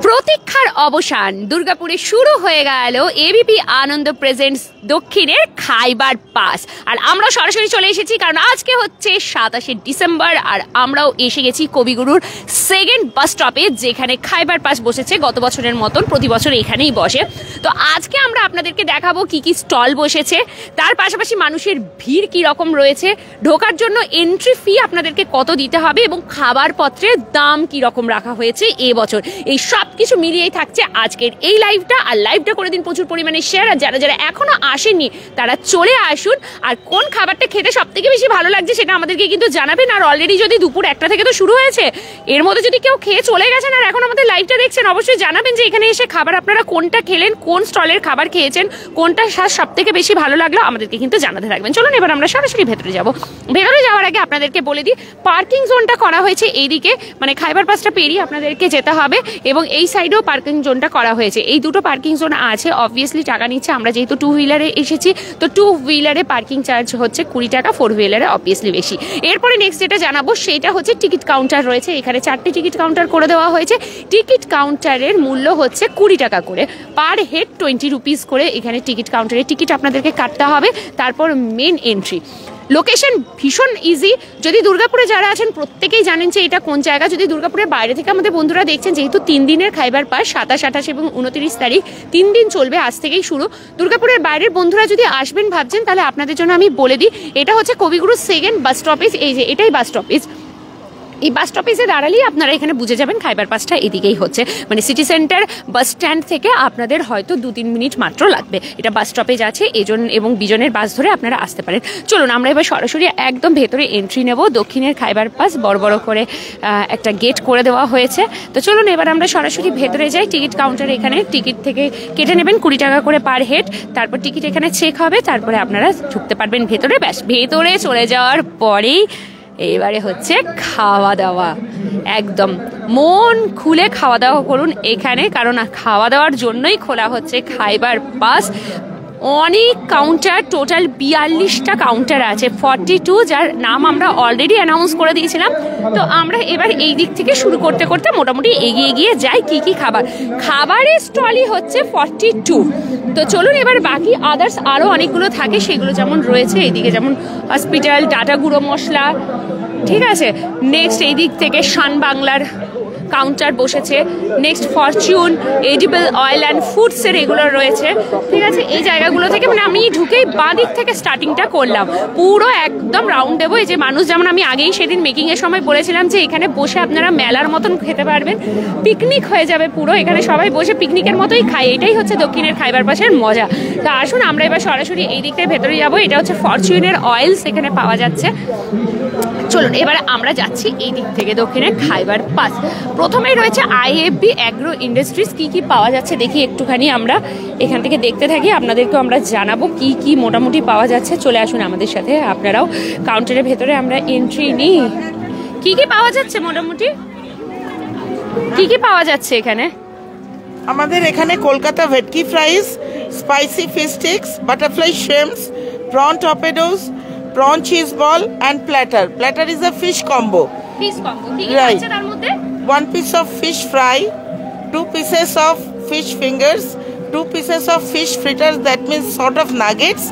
প্রতীক্ষার অবসান, দুর্গাপুরে শুরু হয়ে গেল এবিপি আনন্দ প্রেজেন্টস দক্ষিণের খাইবার পাস। আর আমরা সরাসরি চলে এসেছি কারণ আজকে হচ্ছে 27শে ডিসেম্বর আর আমরাও এসে গেছি কবিগুরুর সেকেন্ড বাস স্টপে, যেখানে খাইবার পাস বসেছে গত বছরের মতন, প্রতি বছর এখানেই বসে। তো আজকে আমরা আপনাদেরকে দেখাবো কি কি স্টল বসেছে, তার পাশাপাশি মানুষের ভিড় কি রকম রয়েছে, ঢোকার জন্য এন্ট্রি ফি আপনাদেরকে কত দিতে হবে এবং খাবার পত্রের দাম কি রকম রাখা হয়েছে এবছর। এই সব কিছু মিলিয়েই থাকছে আজকের এই লাইভটা। আর লাইভটা করে দিন প্রচুর পরিমাণে শেয়ার, আর যারা যারা এখনো আসেননি তারা চলে আসুন। আর কোন খাবারটা খেতে সব থেকে বেশি ভালো লাগছে সেটা আমাদেরকে কিন্তু জানাবেন। আর অলরেডি যদি দুপুর 1টা থেকে তো শুরু হয়েছে, এর মধ্যে যদি কেউ খেয়ে চলে গেছেন আর এখন আমাদের লাইভটা দেখছেন, অবশ্যই জানাবেন যে এখানে এসে খাবার আপনারা কোনটা খেলেন, কোন স্টলের খাবার খেয়েছেন, কোনটা সব থেকে বেশি ভালো লাগলো আমাদেরকে কিন্তু জানাতে থাকবেন। চলুন এবার আমরা সরাসরি ভেতরে যাব। ভেতরে যাওয়ার আগে আপনাদেরকে বলে দিই, পার্কিং জোনটা করা হয়েছে এইদিকে, মানে খাইবার পাসটা পেরিয়ে আপনাদেরকে যেতে হবে, এবং এই সাইডেও পার্কিং জোনটা করা হয়েছে। এই দুটো পার্কিং জোন আছে, অবভিয়াসলি টাকা নিচ্ছে। আমরা যেহেতু 2 হুইলারে এসেছি, তো 2 হুইলারে পার্কিং চার্জ হচ্ছে 20 টাকা, 4 হুইলারে অবভিয়াসলি বেশি। এরপরে নেক্সট যেটা জানাবো সেটা হচ্ছে টিকিট কাউন্টার রয়েছে। এখানে 4টে টিকিট কাউন্টার করে দেওয়া হয়েছে। টিকিট কাউন্টারের মূল্য হচ্ছে 20 টাকা করে, পার হেড 20 রুপিস করে। এখানে টিকিট কাউন্টারে টিকিট আপনাদেরকে কাটতে হবে, তারপর মেন এন্ট্রি। লোকেশন ভীষণ ইজি। যদি দুর্গাপুরে যারা আছেন প্রত্যেকেই জানেন যে এটা কোন জায়গা। যদি দুর্গাপুরের বাইরে থেকে আমাদের বন্ধুরা দেখছেন, যেহেতু 3 দিনের খাইবার পাস, 27, 28 এবং 29 তারিখ 3 দিন চলবে, আজ থেকেই শুরু। দুর্গাপুরের বাইরের বন্ধুরা যদি আসবেন ভাবছেন, তাহলে আপনাদের জন্য আমি বলে দিই, এটা হচ্ছে কবিগুরুর সেকেন্ড বাস স্টপেজ। এই যে এটাই বাস স্টপেজ। এই বাস স্টপেজে দাঁড়ালেই আপনারা এখানে বুঝে যাবেন খাইবার পাসটা এদিকেই হচ্ছে। মানে সিটি সেন্টার বাস স্ট্যান্ড থেকে আপনাদের হয়তো 2-3 মিনিট মাত্র লাগবে। এটা বাস স্টপেজ আছে, এজন এবং বিজনের বাস ধরে আপনারা আসতে পারেন। চলুন আমরা এবার সরাসরি একদম ভেতরে এন্ট্রি নেব। দক্ষিণের খাইবার পাস বড় বড় করে একটা গেট করে দেওয়া হয়েছে। তো চলুন এবার আমরা সরাসরি ভেতরে যাই। টিকিট কাউন্টার এখানে টিকিট থেকে কেটে নেবেন 20 টাকা করে পার হেড। তারপর টিকিট এখানে চেক হবে, তারপরে আপনারা ঢুকতে পারবেন ভেতরে। ব্যাস, ভেতরে চলে যাওয়ার পরেই এবারে হচ্ছে খাওয়া দাওয়া। একদম মন খুলে খাওয়া দাওয়া করুন এখানে, কারণ খাওয়া দাওয়ার জন্যই খোলা হচ্ছে খাইবার পাস। অনেক কাউন্টার, টোটাল 42টা কাউন্টার আছে, 42, যার নাম আমরা অলরেডি অ্যানাউন্স করে দিয়েছিলাম। তো আমরা এবার এই দিক থেকে শুরু করতে করতে মোটামুটি এগিয়ে গিয়ে যাই। কি কি খাবারের স্টলই হচ্ছে 42। তো চলুন এবার বাকি আদার্স আরও অনেকগুলো থাকে, সেগুলো যেমন রয়েছে এইদিকে, যেমন হসপিটাল, টাটা গুঁড়ো মশলা, ঠিক আছে। নেক্সট এই দিক থেকে শান বাংলার কাউন্টার বসেছে। Next Fortune, edible oil and ফুডসের এগুলো রয়েছে, ঠিক আছে। এই জায়গাগুলো থেকে মানে আমি ঢুকেই বাঁ দিক থেকে স্টার্টিংটা করলাম, পুরো একদম রাউন্ড দেবো। এই যে মানুষ, যেমন আমি আগেই সেদিন মেকিংয়ের সময় বলেছিলাম যে এখানে বসে আপনারা মেলার মতন খেতে পারবেন, পিকনিক হয়ে যাবে পুরো। এখানে সবাই বসে পিকনিকের মতোই খায়, এটাই হচ্ছে দক্ষিণের খাইবার পাসের মজা। তা আসুন আমরা এবার সরাসরি এই দিকটায় ভেতরে যাবো। এটা হচ্ছে ফরচুনের অয়েলস এখানে পাওয়া যাচ্ছে। চলুন এবার আমরা যাচ্ছি এই দিক থেকে দক্ষিণের খাইবার পাস। প্রথমেই রয়েছে আইএফবি অ্যাগ্রো ইন্ডাস্ট্রিজ। কি কি পাওয়া যাচ্ছে দেখি একটুখানি আমরা এখান থেকে দেখতে থাকি, আপনাদেরকেও আমরা জানাবো কি কি মোটামুটি পাওয়া যাচ্ছে। চলে আসুন আমাদের সাথে, আপনারাও কাউন্টারের ভেতরে আমরা এন্ট্রি নিই। কি কি পাওয়া যাচ্ছে মোটামুটি, কি কি পাওয়া যাচ্ছে এখানে? আমাদের এখানে Kolkata bhetki fries, spicy fish sticks, butterfly shrimps, prawn torpedoes, prawn cheese ball and platter. Platter is a fish combo. Fish combo. Right. 1 piece of fish fry, 2 pieces of fish fingers, 2 pieces of fish fritters, that means sort of nuggets,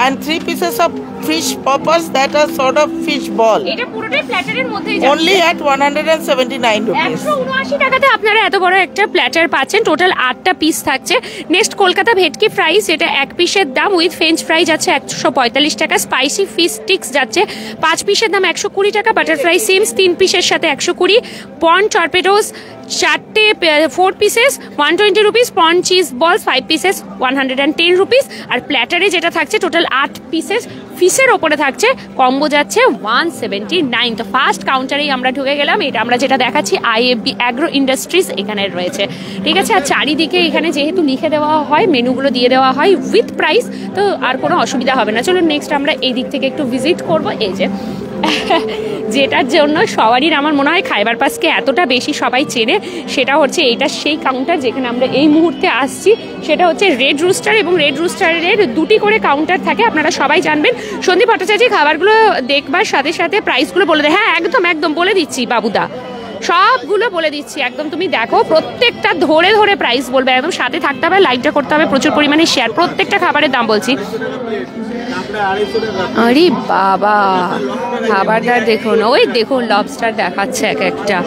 and 3 pieces of fish poppers, that are sort of fish ball. এটা পুরোটাই প্ল্যাটারের মধ্যেই যাচ্ছে। Only at 179 rupees. 179 টাকাতে আপনারা এত বড় একটা platter পাচ্ছেন। টোটাল 8টা পিস থাকছে। নেক্সট কলকাতা ভেটকি ফ্রাইস, এটা 1 পিসের দাম উইথ ফ্রেঞ্চ ফ্রাই যাচ্ছে 145 টাকা। স্পাইসি ফিশ স্টিক্স যাচ্ছে 5 পিসের দাম 120 টাকা। বাটারফ্লাই সিমস 3 পিসের সাথে 120। পন টর্পেডোস 4 পিসেস 120 রুপিস। পন চিজ বলস 5 পিসেস 110 রুপিস। আর প্ল্যাটারে যেটা থাকছে টোটাল 8 পিসেস ফিশের ওপরে থাকছে, কম্বো যাচ্ছে 179। তো ফার্স্ট কাউন্টারেই আমরা ঢুকে গেলাম। এটা আমরা যেটা দেখাচ্ছি আইএফবি অ্যাগ্রো ইন্ডাস্ট্রিজ এখানে রয়েছে, ঠিক আছে। আর চারিদিকে এখানে যেহেতু লিখে দেওয়া হয়, মেনুগুলো দিয়ে দেওয়া হয় উইথ প্রাইস, তো আর কোনো অসুবিধা হবে না। চলুন নেক্সট আমরা এই দিক থেকে একটু ভিজিট করবো। এই যে যেটার জন্য সবারই আমার মনে হয় খাইবার পাসকে এতটা বেশি সবাই চেনে, সেটা হচ্ছে এইটা সেই কাউন্টার যেখানে আমরা এই মুহূর্তে আসছি। সেটা হচ্ছে রেড রুস্টার, এবং রেড রুস্টারের 2টি করে কাউন্টার থাকে, আপনারা সবাই জানবেন। সন্দীপ ভট্টাচার্য খাবারগুলো দেখবার সাথে সাথে প্রাইসগুলো বলে দেয়। হ্যাঁ একদম একদম বলে দিচ্ছি বাবুদা, সবগুলো বলে দিচ্ছি একদম, তুমি দেখো প্রত্যেকটা ধরে ধরে প্রাইস বলবে, একদম সাথে থাকতে হবে, লাইকটা করতে হবে, প্রচুর পরিমাণে শেয়ার, প্রত্যেকটা খাবারের দাম বলছি। আরে বাবা, খাবারদার দেখুন, ওই দেখুন লবস্টার দেখাচ্ছে এক একটা।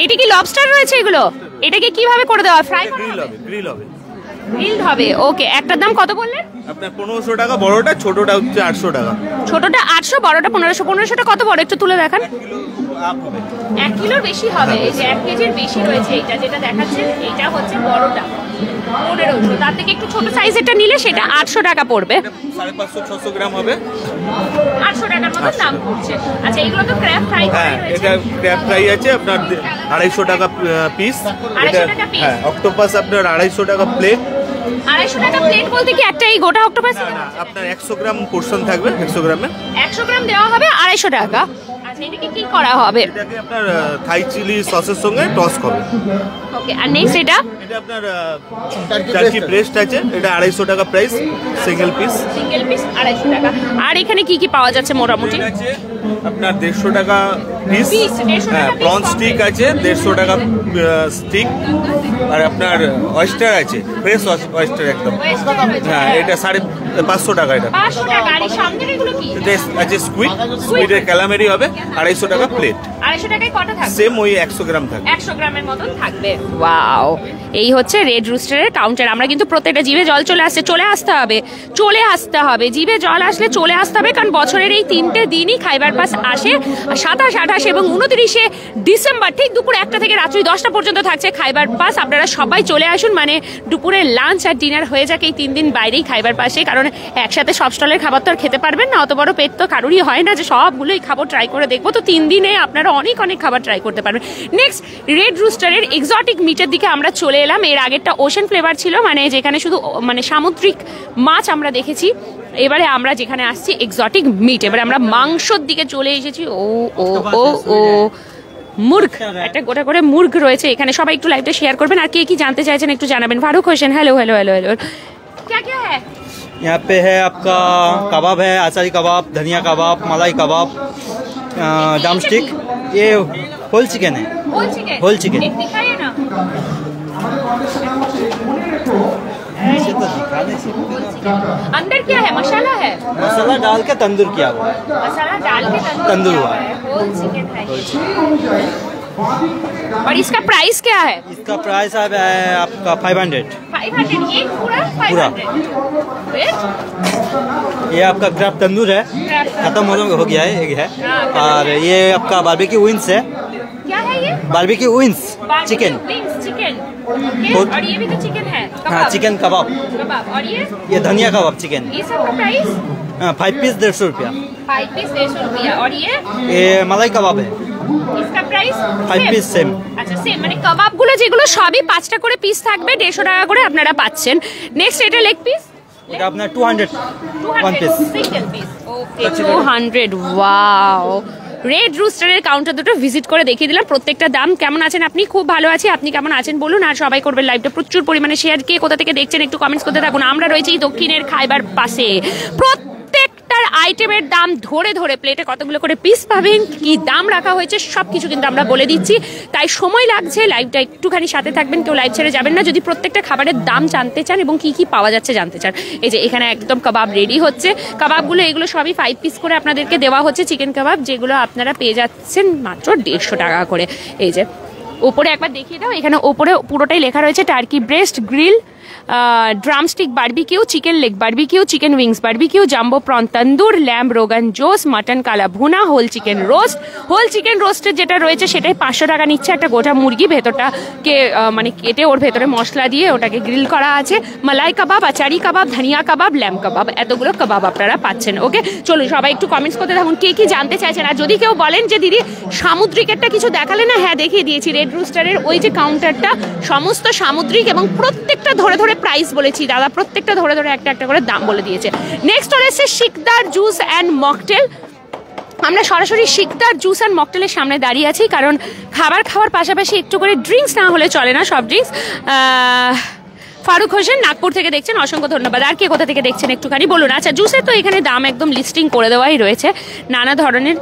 এটা কি লবস্টার রয়েছে এগুলো? এটাকে কিভাবে করে দেওয়া? ফ্রাই গ্রিল হবে। ওকে, একটার দাম কত বললেন? আপনার 1500 টাকা বড়টা, ছোটটা হচ্ছে 800 টাকা। ছোটটা 800, বড়টা 1500। 1500টা কত বড় একটু তুলে দেখান। 1 কিলোর বেশি হবে, এই যে 1 কেজির বেশি রয়েছে। এটা যেটা দেখাচ্ছে এটা হচ্ছে বড়টা 1500, তার থেকে একটু ছোট সাইজেরটা নিলে সেটা 800 টাকা পড়বে। 550-600 গ্রাম হবে, 800 টাকার মতো দাম পড়ছে। আচ্ছা, এগুলো তো ক্র্যাব ফ্রাই করা রয়েছে। এটা ক্র্যাব ফ্রাই আছে আপনার 250 টাকা পিস। 250 টাকা পিস। হ্যাঁ, অক্টোপাস আপনার 250 টাকা প্লেট। 250 টাকা প্লেট বলতে কি একটা এই গোটা অক্টোপাস? আপনার 100 গ্রাম পোরশন থাকবে, 100 গ্রামে 100 গ্রাম দেওয়া হবে 250 টাকা। আচ্ছা, এটাকে কি করা হবে? এটাকে আপনার থাই চিলি সসের সঙ্গে টস করবে। ওকে, আর নেক্সট এটা আপনার টার্কি ব্রেস্ট আছে, এটা 250 টাকা প্রাইস, সিঙ্গেল পিস 250 টাকা। আর এখানে কি কি পাওয়া যাচ্ছে মোটামুটি? আছে আপনার 150 টাকা পিস। 150 টাকা পিস। প্রন স্টিক আছে 150 টাকা স্টিক। আর আপনার অয়েস্টার আছে, ফ্রেশ অয়েস্টার একদম। হ্যাঁ, এটা 550 টাকা। এটা 500 টাকা। আর এই সামনের এগুলো কি? এটা আছে স্কুইডের ক্যালামেরি হবে 250 টাকা প্লেট। 250 টাকায় কটা থাকবে? সেম ওই 100 গ্রাম থাকবে। 100 গ্রামের মতন থাকবে। ওয়াও, এই হচ্ছে রেড রুস্টারের কাউন্টার। আমরা কিন্তু প্রত্যেকটা জিভে জল চলে আসতে হবে, জিভে জল আসলে চলে আসতে হবে, কারণ বছরের এই 3টে দিনই খাইবার পাস আসে। 27, 28 এবং 29 ডিসেম্বর ঠিক দুপুর 1টা থেকে রাত্রি 10টা পর্যন্ত থাকছে খাইবার পাস। আপনারা সবাই চলে আসুন, মানে দুপুরে লাঞ্চ আর ডিনার হয়ে যাক এই 3 দিন বাইরেই খাইবার পাসে, কারণ একসাথে সব স্টলের খাবার তো আর খেতে পারবেন না, অত বড় পেট তো কারোরই হয় না যে সবগুলোই খাবো ট্রাই করে দেখবো। তো 3 দিনে আপনারা অনেক খাবার ট্রাই করতে পারবেন। নেক্সট, রেড রুস্টারের এক্সোটিক মিটের দিকে আমরা চলে এলাম। এর আগেরটা ওশেন ফ্লেভার ছিল, মানে যেখানে শুধু মানে সামুদ্রিক মাছ আমরা দেখেছি। এবারে আমরা যেখানে আসছি এক্সোটিক মিট, এবারে আমরা মাংসর দিকে চলে এসেছি। ও ও ও ও মুরগ, একটা গোটা করে মুরগ রয়েছে এখানে। সবাই একটু লাইভটা শেয়ার করবেন, আর কে কি জানতে চাইছেন একটু জানাবেন। Faruk Hossain, hello hello hello hello, क्या क्या है यहाँ पे? है आपका कबाब है, आचारी कबाब, धनिया कबाब, मलाई कबाब, ड्रम स्टिक, ये होल चिकन है। होल चिकन एक दिखाइए ना। ऐसे तो दिखाने से अंदर क्या है? मसाला है, मसाला डाल के तंदूर किया हुआ है। मसाला डाल के तंदूर हुआ है। होल चिकन है और इसका प्राइस क्या है? इसका प्राइस है आपका 500। 500 ये पूरा 500। ये आपका क्रैब तंदूर है, खत्म हो गया है, एक है। और ये आपका बारबेक्यू विंग्स है। क्या है ये? Barbecue wings chicken. चिकन और ये भी तो चिकन है। हाँ, चिकन कबाब। और ये धनिया कबाब चिकन। ये सब का प्राइस 5 पीस 150 रुपया। 5 पीस 150 रुपया। और ये मलाई कबाब है, इसका प्राइस 5 পিস সেম। আচ্ছা, সেম, মানে কাবাবগুলো যেগুলো সবই 5টা করে পিস থাকবে, 150 টাকা করে আপনারা পাচ্ছেন। নেক্সট, এটা লেগ পিস, এটা আপনার 200 one piece. Single piece. Okay, 200। Wow, red রুস্টারের কাউন্টার দুটো ভিজিট করে দেখিয়ে দিলাম প্রত্যেকটা দাম। কেমন আছেন আপনি? খুব ভালো আছি, আপনি কেমন আছেন বলুন। আর সবাই করবেন লাইভটা প্রচুর পরিমাণে শেয়ার। কে কোথা থেকে দেখছেন একটু কমেন্টস করতে থাকুন। আমরা রয়েছি দক্ষিণের খাইবার পাশে। প্রত্যেকটার আইটেমের দাম ধরে ধরে, প্লেটে কতগুলো করে পিস পাবেন, কি দাম রাখা হয়েছে সবকিছু কিন্তু আমরা বলে দিচ্ছি। তাই সময় লাগছে, লাইভটা একটুখানি সাথে থাকবেন, কেউ লাইভ ছেড়ে যাবেন না যদি প্রত্যেকটা খাবারের দাম জানতে চান এবং কি কি পাওয়া যাচ্ছে জানতে চান। এই যে এখানে একদম কাবাব রেডি হচ্ছে। কাবাবগুলো এগুলো সবই 5 পিস করে আপনাদেরকে দেওয়া হচ্ছে চিকেন কাবাব, যেগুলো আপনারা পেয়ে যাচ্ছেন মাত্র 150 টাকা করে। এই যে ওপরে একবার দেখিয়ে দাও, এখানে ওপরে পুরোটাই লেখা রয়েছে turkey breast, grill, drumstick barbecue, chicken leg barbecue, chicken wings barbecue, jumbo prawn tandoor, lamb rogan josh, mutton kala bhuna, whole chicken roast. Whole chicken রোস্টের যেটা রয়েছে সেটাই 500 টাকা নিচ্ছে। একটা গোটা মুরগি, ভেতরটাকে মানে কেটে ওর ভেতরে মশলা দিয়ে ওটাকে গ্রিল করা আছে। মালাই কাবাব, আচারি কাবাব, ধনিয়া কাবাব, ল্যাম্ব কাবাব, এতগুলো কাবাব আপনারা পাচ্ছেন। ওকে, চলুন সবাই একটু কমেন্টস করতে থাকুন কে কি জানতে চাইছেন। আর যদি কেউ বলেন যে দিদি সামুদ্রিকেরটা কিছু দেখালে না, হ্যাঁ দেখিয়ে দিয়েছি। রেড রুস্টারের ওই যে কাউন্টারটা সমস্ত সামুদ্রিক এবং প্রত্যেকটা ধরে ধরে প্রাইস বলেছি দাদা, প্রত্যেকটা ধরে ধরে একটা একটা করে দাম বলে দিয়েছে। নেক্সট রয়েছে শিকদার জুস অ্যান্ড মকটেল। আমরা সরাসরি শিকদার জুস অ্যান্ড মকটেলের সামনে দাঁড়িয়ে আছি, কারণ খাবার খাওয়ার পাশাপাশি একটু করে ড্রিঙ্কস না হলে চলে না, সব ড্রিঙ্কস। ফারুক হোসেন নাগপুর থেকে দেখছেন, অসংখ্য ধন্যবাদ। আর কে কোথা থেকে দেখছেন একটুখানি বলুন। আচ্ছা, জুসের তো এখানে দাম একদম লিস্টিং করে দেওয়াই রয়েছে, নানা ধরনের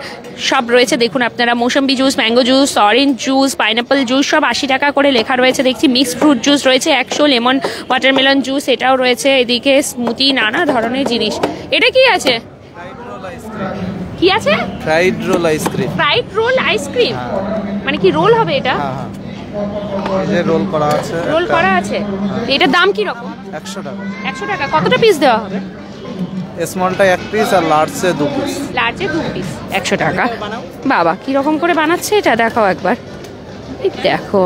সব রয়েছে। দেখুন আপনারা, mosambi juice, mango juice, orange juice, pineapple juice সব 80 টাকা করে লেখা রয়েছে। দেখছি মিক্সড ফ্রুট জুস রয়েছে 100, লেমন ওয়াটারমেলন জুস এটাও রয়েছে, এদিকে স্মুদি, নানা ধরনের জিনিস। এটা কি আছে? কি আছে? Fried role ice cream. Fried role ice cream, মানে কি রোল হবে এটা? এই যে রোল করা আছে, রোল করা আছে। এটার দাম কি রকম? 100 টাকা। 100 টাকা। কতটা পিস দেওয়া হবে? স্মলটা 1 পিস আর লার্জে 2 পিস। লার্জে 2 পিস 100 টাকা। বাবা, কি রকম করে বানাচ্ছে এটা দেখাও একবার। এই দেখো,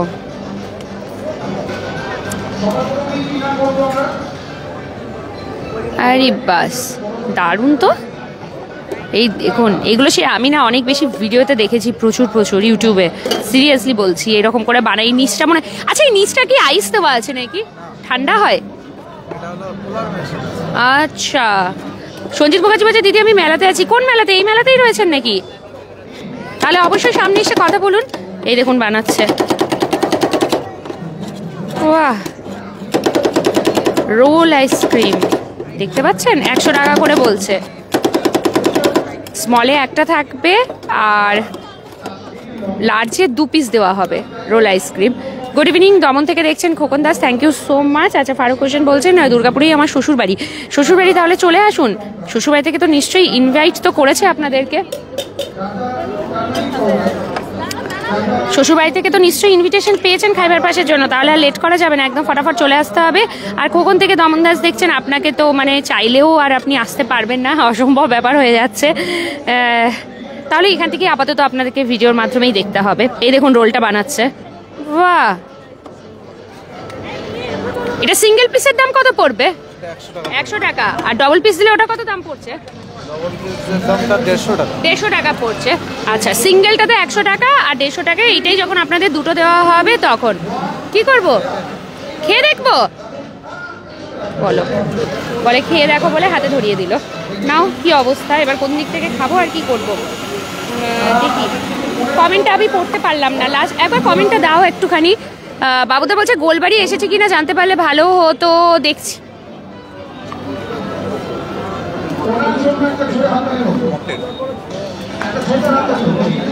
আরে বাস, দারুণ তো। এই দেখুন, এগুলো সে আমি না অনেক বেশি ভিডিওতে দেখেছি, প্রচুর ইউটিউবে। সিরিয়াসলি বলছি, এরকম করে বানাই। এই নিচটা মনে, আচ্ছা এই নিচটা কি আইস দেওয়া আছে নাকি? ঠান্ডা হয়? আচ্ছা, সঞ্জিত মুখার্জি বলছে দিদি আমি মেলাতে আছি। কোন মেলাতে? এই মেলাতেই রয়েছেন নাকি? তাহলে অবশ্যই সামনে এসে কথা বলুন। এই দেখুন বানাচ্ছে, বাহ, রোল আইসক্রিম দেখতে পাচ্ছেন, 100 টাকা করে বলছে। স্মলে একটা থাকবে আর লার্জে 2 পিস দেওয়া হবে role ice cream. Good evening, Daman থেকে দেখছেন Khokon Das, thank you so much. আচ্ছা, ফারুক হোসেন বলছেন দুর্গাপুরেই আমার শ্বশুরবাড়ি। শ্বশুরবাড়ি তাহলে চলে আসুন। শ্বশুরবাড়ি থেকে তো নিশ্চয়ই ইনভাইট তো করেছে আপনাদেরকে, শ্বশুরবাড়ি থেকে তো নিশ্চয়ই ইনভিটেশন পেয়েছেন খাইবার পাসের জন্য। তাহলে আর লেট করা যাবে না, একদম ফটাফট চলে আসতে হবে। আর খোকন থেকে দমন দাস দেখছেন, আপনাকে তো মানে চাইলেও আর আপনি আসতে পারবেন না, অসম্ভব ব্যাপার হয়ে যাচ্ছে। তাহলে এখান থেকে আপাতত আপনাদেরকে ভিডিওর মাধ্যমেই দেখতে হবে। এই দেখুন রোলটা বানাচ্ছে, বাহ। এটা সিঙ্গেল পিসের দাম কত পড়বে? 100 টাকা। আর ডবল পিস দিলে ওটা কত দাম পড়ছে? ডবল পিসের দামটা 150 টাকা। 150 টাকা পড়ছে। আচ্ছা, সিঙ্গেলটাতে 100 টাকা আর 150 টাকা। এইটাই যখন আপনাদের দুটো দেওয়া হবে তখন কি করব? খেয়ে দেখবো বলো, বলে খেয়ে দেখো বলে হাতে ধরিয়ে দিল। নাও, কি অবস্থা, এবার কোন দিক থেকে খাবো আর কি করব দেখি। কমেন্টটা আমি পড়তে পারলাম না, লাস্ট একবার কমেন্টটা দাও একটুখানি। বাবুদা বলছে গোলবাড়ি এসেছে কিনা জানতে পারলে ভালো হতো, দেখছি।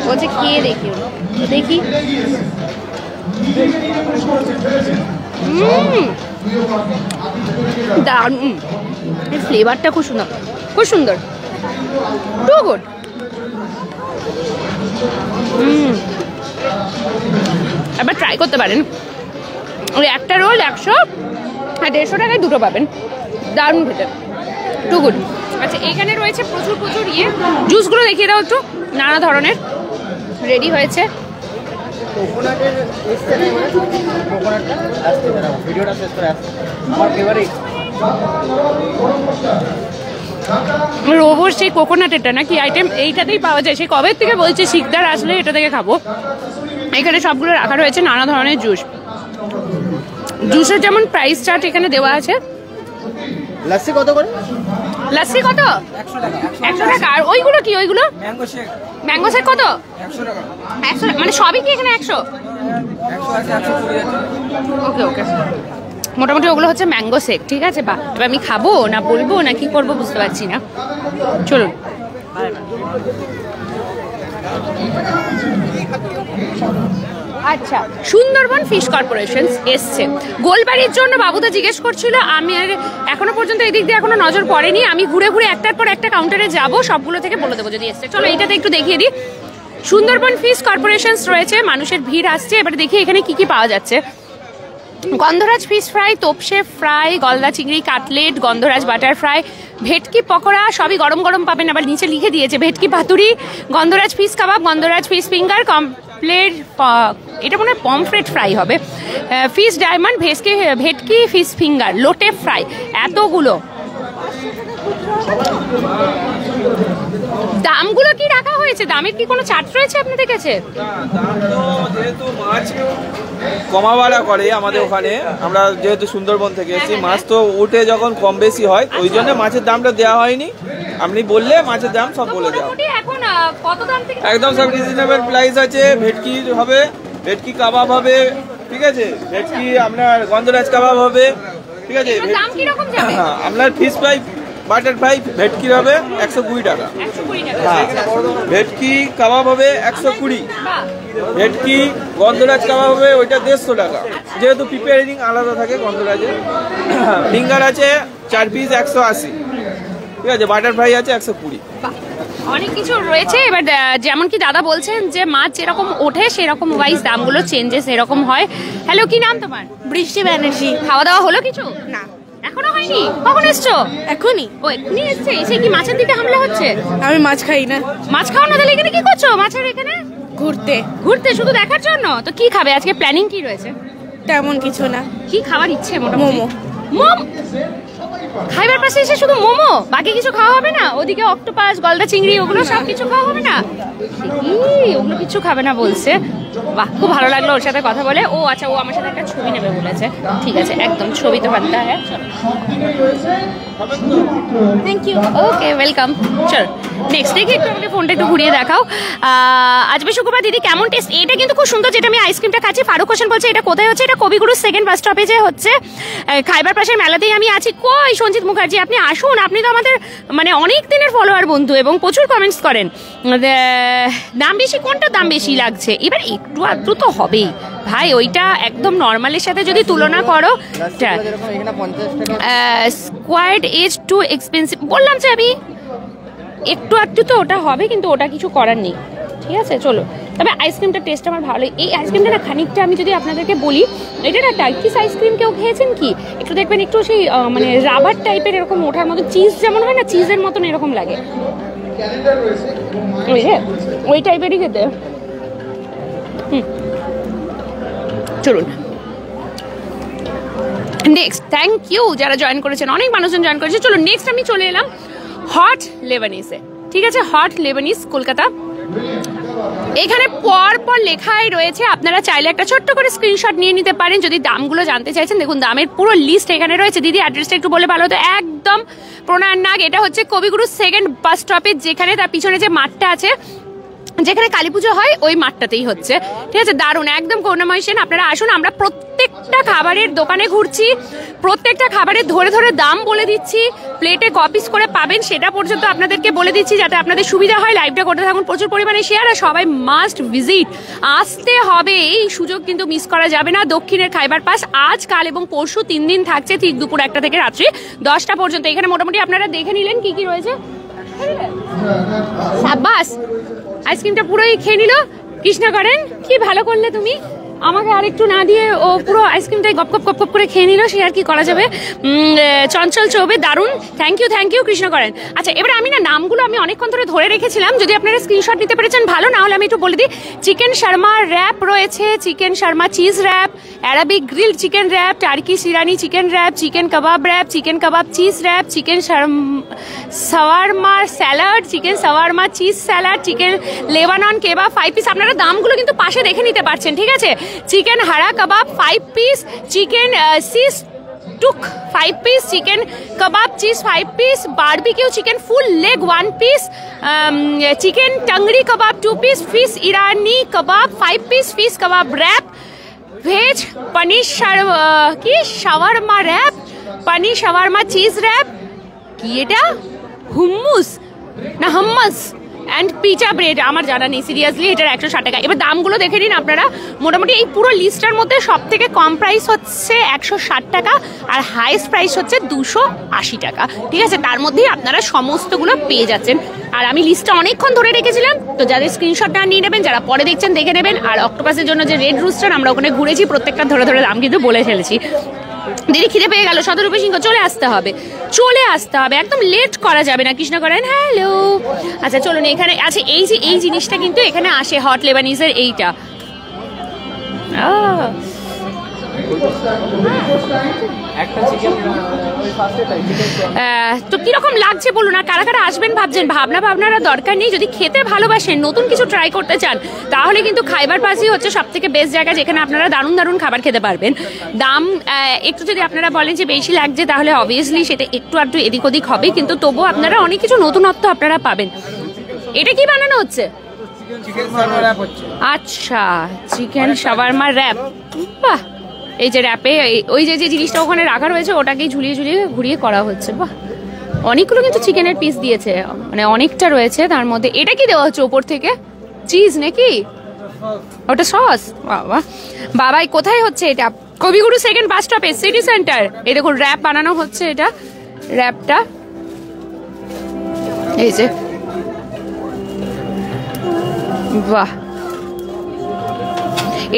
বলছে খেয়ে দেখি, দেখি। দারুণ, ফ্লেভারটা খুব সুন্দর, খুব সুন্দর, টু গুড। একবার ট্রাই করতে পারেন। ওই একটা রোল 100 আর 150 টাকায় দুটো পাবেন, দারুণ খেতে, টু গুড। আচ্ছা, এখানে রয়েছে প্রচুর জুসগুলো দেখিয়ে দাও একটু, নানা ধরনের রেডি হয়েছে। রোবর সেই কোকোনাটেরটা নাকি আইটেম, এইটাতেই পাওয়া যায়। সেই কবের থেকে বলছে শিকদার আসলে এটা থেকে খাবো। এখানে সবগুলো রাখা রয়েছে, নানা ধরনের জুস। জুসের যেমন প্রাইস চার্ট এখানে দেওয়া আছে। লাস্সি কত করে? লাস্সি কত? 100 টাকা। আর ওইগুলো কি? ওইগুলো ম্যাঙ্গো শেক কত? 100 টাকা। 100 মানে সবই কি এখানে 100? ওকে, মোটামুটি ওগুলো হচ্ছে ম্যাঙ্গো শেক, ঠিক আছে। বা এবার আমি খাবো না বলবো না কি করবো বুঝতে পারছি না। চলুন। আচ্ছা, সুন্দরবন ফিশ কর্পোরেশন এসছে গোলবাড়ির জন্য। বাবুদা জিজ্ঞেস করছিল, আমি আর এখনো পর্যন্ত এদিক দিয়ে এখনো নজর পড়েনি। আমি ঘুরে একটার পর একটা কাউন্টারে যাব, সবগুলো থেকে বলে দেবো যদি এসছে। চলো এইটাতে একটু দেখিয়ে দিই। সুন্দরবন ফিশ কর্পোরেশন রয়েছে, মানুষের ভিড় আসছে। এবার দেখি এখানে কি পাওয়া যাচ্ছে। গন্ধরাজ ফিশ ফ্রাই, তোপসে ফ্রাই, গলদা চিংড়ি কাটলেট, গন্ধরাজ বাটার ফ্রাই, ভেটকি পকোড়া সবই গরম পাবেন। আবার নিচে লিখে দিয়েছে ভেটকি পাতুরি, গন্ধরাজ ফিশ কাবাব, গন্ধরাজ ফিশ ফিঙ্গার, কমপ্লেট, এটা মনে হয় পমফ্রেট ফ্রাই হবে, ফিশ ডায়মন্ড, ভেটকি ফিশ ফিঙ্গার, লোটে ফ্রাই, এতগুলো। দামগুলো কি রাখা হয়েছে? দামের কি কোনো চার্ট রয়েছে আপনাদের কাছে? যেহেতু মাছ কমা বাড়া করে আমাদের ওখানে, আমরা যেহেতু সুন্দরবন থেকে এসেছি, মাছ তো উঠে যখন কম বেশি হয়, ওই জন্য মাছের দামটা দেওয়া হয়নি। আপনি বললে মাছের দাম সব বলে দেওয়া। এখন কত দাম থেকে? একদম সব রিজনেবল প্রাইস আছে। ভেটকি হবে, ভেটকি কাবাব হবে, ঠিক আছে, ভেটকি আপনার গন্ধরাজ কাবাব হবে, ঠিক আছে। দাম কি রকম যাবে? হ্যাঁ, আপনার ফিশ ফ্রাই, বাটার ফ্রাই, ভেটকি হবে 120 টাকা। 120 টাকা। হ্যাঁ, ভেটকি কাবাব হবে 120, বাহ, ভেটকি গন্ধরাজ কাবাব হবে ওইটা 150 টাকা, যেহেতু প্রিপেয়ারিং আলাদা থাকে গন্ধরাজের। ফিঙ্গার আছে 4 পিস 180, ঠিক আছে। বাটার ফ্রাই আছে 120। বাহ। অনেক কিছু রয়েছে। এবার যেমন কি দাদা বলছেন যে মাছ যেরকম ওঠে সেরকম ওয়াইজ দামগুলো চেঞ্জেস এরকম হয়। হ্যালো, কি নাম তোমার? বৃষ্টি ব্যানার্জি। খাওয়া দাওয়া হলো কিছু? না, এখনো হয়নি। কখন এসছো? এখনই। ও এখনই এসছে। এসে কি মাছের দিকে হামলা হচ্ছে? আমি মাছ খাই না। মাছ খাও না? তাহলে এখানে কি করছো? মাছের এখানে ঘুরতে। ঘুরতে শুধু দেখার জন্য? তো কি খাবে আজকে? প্ল্যানিং কি রয়েছে? তেমন কিছু না। কি খাবার ইচ্ছে? মোটামুটি মোমো। মোমো খাইবার পাশে এসে শুধু মোমো, বাকি কিছু খাওয়া হবে না? ওদিকে অক্টোপাস, গলদা চিংড়ি ওগুলো সব কিছু খাওয়া হবে না? ওগুলো কিছু খাবে না বলছে। বাহ, খুব ভালো লাগলো ওর সাথে কথা বলে। ও আচ্ছা, ও আমার সাথে একটা ছবি নেবে বলেছে। ঠিক আছে, একদম ছবি তো বানতে হয়। Thank you. Okay, welcome. চল নেক্সট দেখি একটু আমাকে ফোনটা একটু ঘুরিয়ে দেখাও। আজকে শুক্রবার দিদি কেমন টেস্ট? এটা কিন্তু খুব সুন্দর, যেটা আমি আইসক্রিমটা খাচ্ছি। ফারুক হোসেন বলছে এটা কোথায় হচ্ছে? এটা কবিগুরু সেকেন্ড বাস স্টপেজে হচ্ছে, খাইবার পাশের মেলাতেই আমি আছি। কই সঞ্জিত মুখার্জি, আপনি আসুন। আপনি তো আমাদের মানে অনেক দিনের ফলোয়ার বন্ধু এবং প্রচুর কমেন্টস করেন। দাম বেশি কোনটা? দাম বেশি লাগছে এবার একটু আধটু তো হবেই ভাই, ওইটা একদম নর্মালের সাথে যদি তুলনা করো। স্কোয়ার্ড এজ টু এক্সপেন্সিভ বললাম যে আমি একটু আধটু তো ওটা হবে, কিন্তু ওটা কিছু করার নেই। ঠিক আছে, চলো। তবে আইসক্রিমটা টেস্ট আমার ভালো। এই আইসক্রিমটা না খানিকটা আমি যদি আপনাদেরকে বলি, এটা না টার্কিশ আইসক্রিম কেউ খেয়েছেন কি? একটু দেখবেন একটু সেই মানে রাবার টাইপের এরকম ওঠার মতো, চিজ যেমন হয় না, চিজের মতন এরকম লাগে। ওই টাইপেরই খেতে। চলুন নেক্সট। থ্যাংক ইউ যারা জয়েন করেছেন, অনেক মানুষজন জয়েন করেছে। চলো নেক্সট আমি চলে এলাম হট লেবানিসে। ঠিক আছে, হট লেবানিস কলকাতা। এখানে পর পর লেখাই রয়েছে, আপনারা চাইলে একটা ছোট্ট করে স্ক্রিনশট নিয়ে নিতে পারেন যদি দামগুলো জানতে চাইছেন। দেখুন দামের পুরো লিস্ট এখানে রয়েছে। দিদি অ্যাড্রেসটা একটু বলে ভালো হতো। একদম প্রণয়ন নাগ, এটা হচ্ছে কবিগুরু সেকেন্ড বাস স্টপেজ, যেখানে তার পিছনে যে মাঠটা আছে, যেখানে কালী পুজো হয়, ওই মাঠটাতেই হচ্ছে। ঠিক আছে, দারুণ, একদম করুণাময় সেন। আপনারা আসুন, আমরা প্রত্যেকটা খাবারের দোকানে ঘুরছি, প্রত্যেকটা খাবারের ধরে ধরে দাম বলে দিচ্ছি, প্লেটে কপিস করে পাবেন সেটা পর্যন্ত আপনাদেরকে বলে দিচ্ছি, যাতে আপনাদের সুবিধা হয়। লাইভটা করতে থাকুন, প্রচুর পরিমাণে শেয়ার, আর সবাই মাস্ট ভিজিট, আসতে হবে। এই সুযোগ কিন্তু মিস করা যাবে না। দক্ষিণের খাইবার পাস আজ, কাল এবং পরশু 3 দিন থাকছে, ঠিক দুপুর 1টা থেকে রাত্রি 10টা পর্যন্ত। এখানে মোটামুটি আপনারা দেখে নিলেন কি কি রয়েছে। সাব্বাস, আইসক্রিমটা পুরোই খেয়ে নিল। কৃষ্ণা করেন, কি ভালো করলে তুমি, আমাকে আরেকটু না দিয়ে ও পুরো আইসক্রিমটাই গপ গপ গপ গপ করে খেয়ে নিল। সে আর কি করা যাবে। চঞ্চল চৌবে, দারুণ, থ্যাংক ইউ কৃষ্ণ করেন। আচ্ছা, এবার আমি না নামগুলো আমি অনেকক্ষণ ধরে ধরে রেখেছিলাম, যদি আপনারা স্ক্রিনশট নিতে পেরেছেন ভালো, না হলে আমি একটু বলে দিই। চিকেন শর্মা র্যাপ রয়েছে, chicken shawarma cheese wrap, Arabic grill chicken wrap, Turkish Irani chicken wrap, chicken kebab wrap, chicken kebab cheese wrap, chicken shawarma salad, chicken shawarma cheese salad, chicken Lebanon kebab 5 piece. আপনারা দামগুলো কিন্তু পাশে দেখে নিতে পারছেন। ঠিক আছে, chicken hara kebab 5 piece, chicken shish tawook 5 piece, chicken kebab cheese 5 piece, barbecue chicken full leg 1 piece, chicken tangri kebab 2 piece, fish Irani kebab 5 piece, fish kebab wrap, veg paneer কি shawarma wrap, paneer shawarma cheese wrap, কি এটা হুম্মুস না হাম্মাস and pizza bread, আমার জানা নেই seriously. এটার 160 টাকা। এবার দামগুলো দেখে নিন আপনারা। মোটামুটি এই পুরো লিস্টটার মধ্যে সব থেকে কম প্রাইস হচ্ছে 160 টাকা, আর হাইস্ট প্রাইস হচ্ছে 280 টাকা। ঠিক আছে, তার মধ্যেই আপনারা সমস্তগুলো পেয়ে যাচ্ছেন। আর আমি লিস্টটা অনেকক্ষণ ধরে রেখেছিলাম, তো যাদের স্ক্রিনশটটা নিয়ে নেবেন, যারা পরে দেখছেন দেখে নেবেন। আর অক্টোপাসের জন্য যে রেড রুস্টার, আমরা ওখানে ঘুরেছি, প্রত্যেকটা ধরে ধরে দাম কিন্তু বলে ফেলেছি। দিদি খিদে পেয়ে গেল, শতরূপে সিংহ, চলে আসতে হবে, একদম লেট করা যাবে না। কৃষ্ণ করেন, হ্যালো। আচ্ছা চলুন, এখানে আছে এই যে এই জিনিসটা কিন্তু এখানে আসে, হট লেবানিজের এইটা। তো কিরকম লাগছে বলুন, আর কারা কারা আসবেন ভাবছেন? ভাবনার দরকার নেই। যদি খেতে ভালোবাসেন, নতুন কিছু ট্রাই করতে চান, তাহলে কিন্তু খাইবার পাসই হচ্ছে সব থেকে বেস্ট জায়গা, যেখানে আপনারা দারুণ দারুণ খাবার খেতে পারবেন। দাম একটু যদি আপনারা বলেন যে বেশি লাগছে, তাহলে অবভিয়াসলি সেটা একটু আধটু এদিক ওদিক হবে, কিন্তু তবুও আপনারা অনেক কিছু নতুনত্ব আপনারা পাবেন। এটা কি বানানো হচ্ছে? আচ্ছা, চিকেন শাওয়ারমা র্যাপ। বাহ, এই যে র্যাপে ওই যে জিনিসটা ওখানে রাখা রয়েছে ওটাকেই ঝুলিয়ে ঝুলিয়ে ঘুরিয়ে করা হচ্ছে। বাহ, অনেকগুলো কিন্তু চিকেনের পিস দিয়েছে, মানে অনেকটা রয়েছে তার মধ্যে। এটা কি দেওয়া হচ্ছে ওপর থেকে? চিজ নাকি? ওটা সস? বাবা বাবাই, কোথায় হচ্ছে এটা? কবিগুরু সেকেন্ড বাস স্টপে, সিটি সেন্টার। এই দেখুন র্যাপ বানানো হচ্ছে, এটা র্যাপটা এই যে। বাহ,